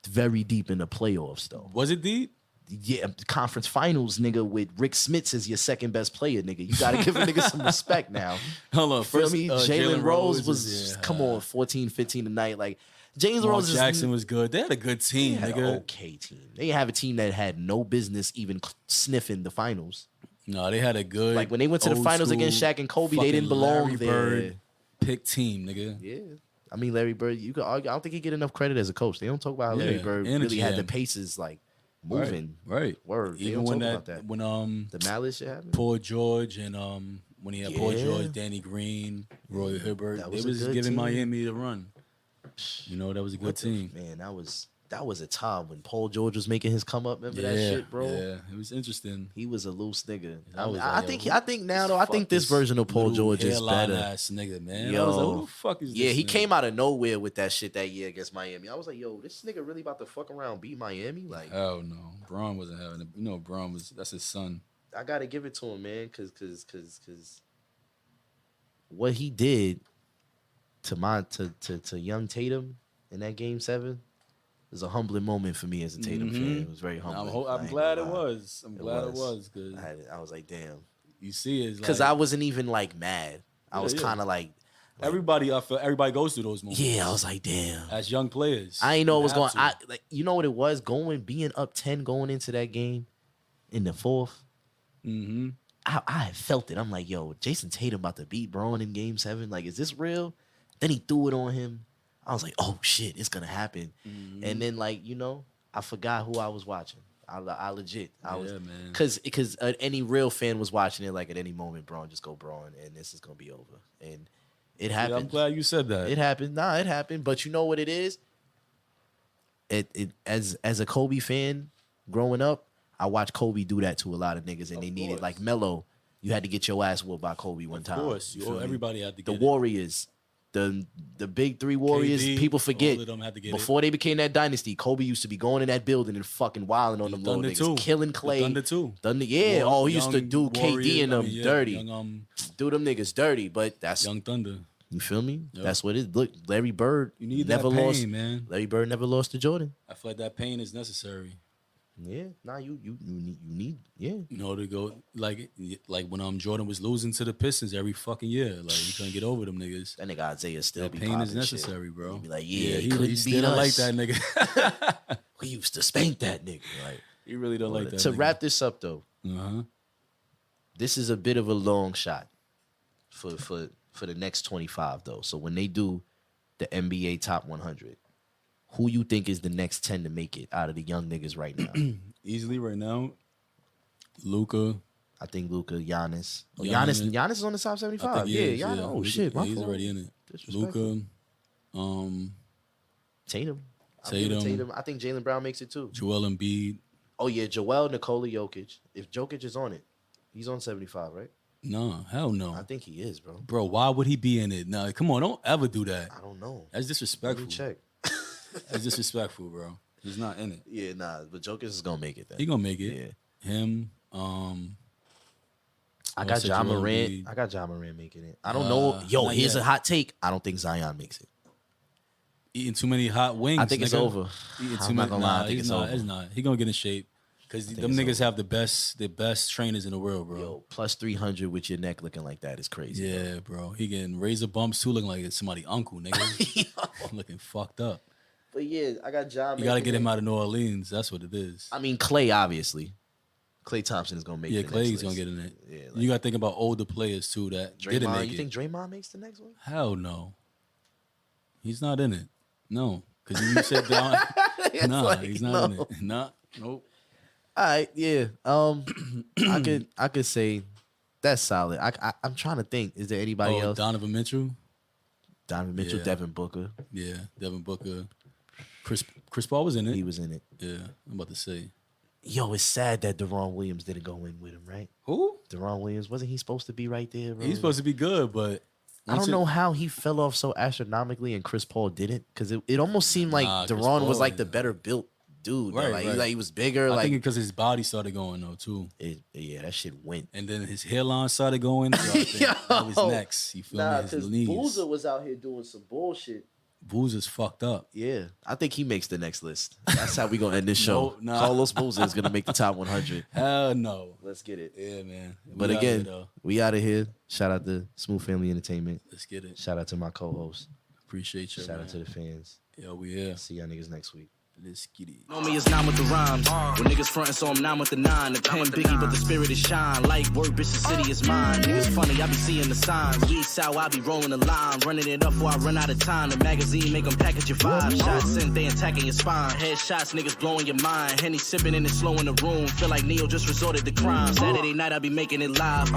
[SPEAKER 2] very deep in the playoffs though.
[SPEAKER 3] Was it deep?
[SPEAKER 2] Yeah, conference finals, nigga, with Rick Smits as your second best player, nigga. You gotta give a nigga some respect now.
[SPEAKER 3] Hold on.
[SPEAKER 2] Feel
[SPEAKER 3] First,
[SPEAKER 2] me? Jalen Rose was come on, 14, 15 tonight. Like James
[SPEAKER 3] Mark
[SPEAKER 2] Rose
[SPEAKER 3] Jackson was good. They had a good
[SPEAKER 2] they
[SPEAKER 3] team,
[SPEAKER 2] had
[SPEAKER 3] nigga.
[SPEAKER 2] an okay team. They have a team that had no business even sniffing the finals.
[SPEAKER 3] No, they had a good.
[SPEAKER 2] Like when they went to the
[SPEAKER 3] old
[SPEAKER 2] finals
[SPEAKER 3] school
[SPEAKER 2] against Shaq and Kobe, they
[SPEAKER 3] fucking
[SPEAKER 2] didn't belong
[SPEAKER 3] Larry
[SPEAKER 2] there.
[SPEAKER 3] Bird pick team, nigga.
[SPEAKER 2] Yeah. I mean, Larry Bird, you could argue. I don't think he get enough credit as a coach. They don't talk about how Larry
[SPEAKER 3] Yeah,
[SPEAKER 2] Bird
[SPEAKER 3] and a
[SPEAKER 2] really had the
[SPEAKER 3] GM.
[SPEAKER 2] paces like moving.
[SPEAKER 3] Right.
[SPEAKER 2] Word. They
[SPEAKER 3] Even
[SPEAKER 2] don't
[SPEAKER 3] when
[SPEAKER 2] talk about
[SPEAKER 3] that,
[SPEAKER 2] that.
[SPEAKER 3] when
[SPEAKER 2] The malice shit happened.
[SPEAKER 3] Paul George and when he had Paul
[SPEAKER 2] Yeah.
[SPEAKER 3] George, Danny Green, Roy Hibbert,
[SPEAKER 2] That
[SPEAKER 3] they
[SPEAKER 2] was a
[SPEAKER 3] was
[SPEAKER 2] good
[SPEAKER 3] giving
[SPEAKER 2] team.
[SPEAKER 3] Miami the run. You know, that was a good
[SPEAKER 2] What the-
[SPEAKER 3] team.
[SPEAKER 2] Man, that was a time when Paul George was making his come up. Remember that shit, bro?
[SPEAKER 3] Yeah, it was interesting.
[SPEAKER 2] He was a loose nigga.
[SPEAKER 3] I was
[SPEAKER 2] I
[SPEAKER 3] like,
[SPEAKER 2] think
[SPEAKER 3] yo,
[SPEAKER 2] I think now though, I
[SPEAKER 3] Fuck
[SPEAKER 2] think this version of Paul
[SPEAKER 3] little
[SPEAKER 2] George is
[SPEAKER 3] hairline
[SPEAKER 2] better.
[SPEAKER 3] ass nigga, man. I
[SPEAKER 2] Yo.
[SPEAKER 3] was like, who the fuck is this?
[SPEAKER 2] Yeah, he
[SPEAKER 3] nigga?
[SPEAKER 2] came out of nowhere with that shit that year against Miami. I was like, yo, this nigga really about to fuck around and beat Miami? Like,
[SPEAKER 3] Hell no, Braun wasn't having it. You know, Braun was. That's his son.
[SPEAKER 2] I gotta give it to him, man, cause what he did to young Tatum in that game 7 was a humbling moment for me as a Tatum fan. It was very humbling. I
[SPEAKER 3] I'm
[SPEAKER 2] ain't
[SPEAKER 3] glad
[SPEAKER 2] gonna
[SPEAKER 3] it
[SPEAKER 2] lie.
[SPEAKER 3] was. I'm glad it was because
[SPEAKER 2] I was like, damn.
[SPEAKER 3] you see it.
[SPEAKER 2] Because I wasn't even like mad. I was
[SPEAKER 3] yeah.
[SPEAKER 2] kind of like,
[SPEAKER 3] everybody. I feel everybody goes through those moments.
[SPEAKER 2] yeah, I was like, damn.
[SPEAKER 3] As young players,
[SPEAKER 2] I ain't know
[SPEAKER 3] You
[SPEAKER 2] what was
[SPEAKER 3] have
[SPEAKER 2] going.
[SPEAKER 3] to.
[SPEAKER 2] Like, you know what it was? Being up 10 going into that game in the 4th.
[SPEAKER 3] Mm-hmm.
[SPEAKER 2] I had felt it. I'm like, yo, Jason Tatum about to beat Braun in game 7. Like, is this real? Then he threw it on him. I was like, oh shit, it's gonna happen.
[SPEAKER 3] Mm-hmm.
[SPEAKER 2] And then like, you know, I forgot who I was watching. I legit. I was
[SPEAKER 3] man.
[SPEAKER 2] because any real fan was watching it. Like at any moment, Braun just go Braun, and this is gonna be over. And it
[SPEAKER 3] Yeah,
[SPEAKER 2] happened.
[SPEAKER 3] I'm glad you said that.
[SPEAKER 2] It happened. Nah, it happened. But you know what it is? It as a Kobe fan growing up, I watched Kobe do that to a lot of niggas, and they needed
[SPEAKER 3] course.
[SPEAKER 2] like Melo. You had to get your ass whooped by Kobe one time.
[SPEAKER 3] Of course,
[SPEAKER 2] You feel me?
[SPEAKER 3] everybody had to
[SPEAKER 2] The
[SPEAKER 3] get
[SPEAKER 2] Warriors, the big 3 Warriors.
[SPEAKER 3] KD,
[SPEAKER 2] People forget
[SPEAKER 3] all of them had to get
[SPEAKER 2] before they became that dynasty. Kobe used to be going in that building and fucking wilding on them little
[SPEAKER 3] Thunder
[SPEAKER 2] niggas,
[SPEAKER 3] too.
[SPEAKER 2] killing
[SPEAKER 3] The
[SPEAKER 2] Clay.
[SPEAKER 3] Thunder too.
[SPEAKER 2] Thunder, yeah.
[SPEAKER 3] War-
[SPEAKER 2] He used to
[SPEAKER 3] young
[SPEAKER 2] do KD
[SPEAKER 3] Warriors,
[SPEAKER 2] and them
[SPEAKER 3] yeah,
[SPEAKER 2] dirty.
[SPEAKER 3] Young,
[SPEAKER 2] Do them niggas dirty, but that's
[SPEAKER 3] young Thunder.
[SPEAKER 2] you feel me?
[SPEAKER 3] Yep.
[SPEAKER 2] That's what it. Look, Larry Bird.
[SPEAKER 3] You need
[SPEAKER 2] never
[SPEAKER 3] that pain,
[SPEAKER 2] lost.
[SPEAKER 3] man.
[SPEAKER 2] Larry Bird never lost to Jordan.
[SPEAKER 3] I feel like that pain is necessary.
[SPEAKER 2] Yeah, nah, you need, yeah.
[SPEAKER 3] You know, to go like when Jordan was losing to the Pistons every fucking year, like he couldn't get over them niggas.
[SPEAKER 2] That nigga Isaiah still
[SPEAKER 3] That
[SPEAKER 2] be
[SPEAKER 3] pain is
[SPEAKER 2] popping shit.
[SPEAKER 3] necessary, bro.
[SPEAKER 2] He be like, yeah, he
[SPEAKER 3] he
[SPEAKER 2] couldn't
[SPEAKER 3] still
[SPEAKER 2] beat
[SPEAKER 3] don't like
[SPEAKER 2] us.
[SPEAKER 3] that nigga.
[SPEAKER 2] We used to spank that nigga. Like,
[SPEAKER 3] He really don't like that.
[SPEAKER 2] to
[SPEAKER 3] nigga.
[SPEAKER 2] wrap this up though,
[SPEAKER 3] Uh-huh.
[SPEAKER 2] this is a bit of a long shot for the next 25 though. So when they do the NBA top 100, who you think is the next 10 to make it out of the young niggas right now?
[SPEAKER 3] Easily right now, Luka.
[SPEAKER 2] I think Luka, Giannis. Oh,
[SPEAKER 3] Giannis.
[SPEAKER 2] Giannis is on the top 75. Yeah, Giannis. Oh
[SPEAKER 3] Luka-
[SPEAKER 2] shit, my
[SPEAKER 3] he's
[SPEAKER 2] fault.
[SPEAKER 3] already in it.
[SPEAKER 2] Disrespectful.
[SPEAKER 3] Luka,
[SPEAKER 2] Tatum. I'm giving
[SPEAKER 3] Tatum.
[SPEAKER 2] I think Jalen Brown makes it too.
[SPEAKER 3] Joel Embiid.
[SPEAKER 2] Oh yeah, Joel, Nikola Jokic. If Jokic is on it, he's on 75, right?
[SPEAKER 3] No, hell no,
[SPEAKER 2] I think he is, bro.
[SPEAKER 3] bro. Why would he be in it? No, come on, don't ever do that.
[SPEAKER 2] I don't know.
[SPEAKER 3] That's
[SPEAKER 2] Let
[SPEAKER 3] disrespectful.
[SPEAKER 2] me check.
[SPEAKER 3] That's disrespectful, bro. He's not in it.
[SPEAKER 2] Yeah, nah, but Jokic is gonna make it then.
[SPEAKER 3] He gonna make it.
[SPEAKER 2] Yeah.
[SPEAKER 3] Him.
[SPEAKER 2] I got
[SPEAKER 3] said
[SPEAKER 2] John
[SPEAKER 3] Joel
[SPEAKER 2] Morant.
[SPEAKER 3] Embiid.
[SPEAKER 2] I got John Morant making it. I don't know. Yo,
[SPEAKER 3] not
[SPEAKER 2] here's
[SPEAKER 3] yet.
[SPEAKER 2] a hot take. I don't think Zion makes it.
[SPEAKER 3] Eating too many hot wings.
[SPEAKER 2] I think it's
[SPEAKER 3] nigga.
[SPEAKER 2] over.
[SPEAKER 3] Eating
[SPEAKER 2] I'm
[SPEAKER 3] too
[SPEAKER 2] not
[SPEAKER 3] many.
[SPEAKER 2] gonna lie, I
[SPEAKER 3] Nah,
[SPEAKER 2] think
[SPEAKER 3] he's
[SPEAKER 2] it's
[SPEAKER 3] not.
[SPEAKER 2] over.
[SPEAKER 3] It's not. He gonna get in shape. Because them niggas have the best trainers in the world, bro.
[SPEAKER 2] Yo, plus 300 with your neck looking like that is crazy.
[SPEAKER 3] Yeah, bro. He getting razor bumps too, looking like it's somebody's uncle, nigga. Looking fucked up.
[SPEAKER 2] But yeah, I got John.
[SPEAKER 3] You gotta get him out of New Orleans. That's what it is.
[SPEAKER 2] I mean, Klay, obviously. Klay Thompson is gonna make.
[SPEAKER 3] Yeah,
[SPEAKER 2] the
[SPEAKER 3] Klay's
[SPEAKER 2] next
[SPEAKER 3] gonna
[SPEAKER 2] list.
[SPEAKER 3] get in it.
[SPEAKER 2] Yeah,
[SPEAKER 3] You gotta think about older players too that didn't
[SPEAKER 2] Draymond.
[SPEAKER 3] make
[SPEAKER 2] You
[SPEAKER 3] it.
[SPEAKER 2] think Draymond makes the next one?
[SPEAKER 3] Hell no. He's not in it. No, because you said that. Nah,
[SPEAKER 2] like,
[SPEAKER 3] he's not in
[SPEAKER 2] no.
[SPEAKER 3] it. Nah, nope.
[SPEAKER 2] All right, yeah. I could say that's solid. I'm trying to think. Is there anybody else?
[SPEAKER 3] Donovan Mitchell.
[SPEAKER 2] Donovan Mitchell,
[SPEAKER 3] Yeah.
[SPEAKER 2] Devin Booker.
[SPEAKER 3] Yeah, Devin Booker. Chris Paul was in it.
[SPEAKER 2] He was in it.
[SPEAKER 3] Yeah, I'm about to say.
[SPEAKER 2] Yo, it's sad that Deron Williams didn't go in with him, right?
[SPEAKER 3] Who?
[SPEAKER 2] Deron Williams, wasn't he supposed to be right there, bro?
[SPEAKER 3] He's supposed to be good, but
[SPEAKER 2] I don't know how he fell off so astronomically and Chris Paul didn't, because it almost seemed like
[SPEAKER 3] Nah, Chris
[SPEAKER 2] Deron was
[SPEAKER 3] Paul,
[SPEAKER 2] like the
[SPEAKER 3] yeah.
[SPEAKER 2] better built dude.
[SPEAKER 3] Right,
[SPEAKER 2] Like,
[SPEAKER 3] right.
[SPEAKER 2] like he was bigger.
[SPEAKER 3] I
[SPEAKER 2] like
[SPEAKER 3] think because his body started going though too,
[SPEAKER 2] yeah, that shit went.
[SPEAKER 3] and then his hairline started going. So I think that was next. You feel me? His knees.
[SPEAKER 2] was out here doing some bullshit.
[SPEAKER 3] Boozer's fucked up.
[SPEAKER 2] Yeah, I think he makes the next list. That's how we gonna end this show.
[SPEAKER 3] No, nah.
[SPEAKER 2] Carlos Boozer is gonna make the top 100.
[SPEAKER 3] Hell no.
[SPEAKER 2] Let's get it.
[SPEAKER 3] Yeah, man.
[SPEAKER 2] But
[SPEAKER 3] We out here,
[SPEAKER 2] again,
[SPEAKER 3] though.
[SPEAKER 2] we out of here. Shout out to Smooth Family Entertainment.
[SPEAKER 3] Let's get it.
[SPEAKER 2] Shout out to my co-host.
[SPEAKER 3] Appreciate you.
[SPEAKER 2] Shout
[SPEAKER 3] man.
[SPEAKER 2] out to the fans.
[SPEAKER 3] Yo, we here.
[SPEAKER 2] See y'all niggas next week.
[SPEAKER 3] Let's get it.
[SPEAKER 1] Know me is 9 with the rhymes. When niggas frontin', so I'm 9 with the 9. The pen biggie, but the spirit is shine. Like word, bitch, the city is mine. Niggas funny, I be seeing the signs. We sour, I be rolling the line. Running it up before I run out of time. The magazine make them package your 5 shots. And they attacking your spine. Headshots, niggas blowing your mind. Henny sipping and it's slow in the room. Feel like Neo just resorted to crime. Saturday night, I be making it live.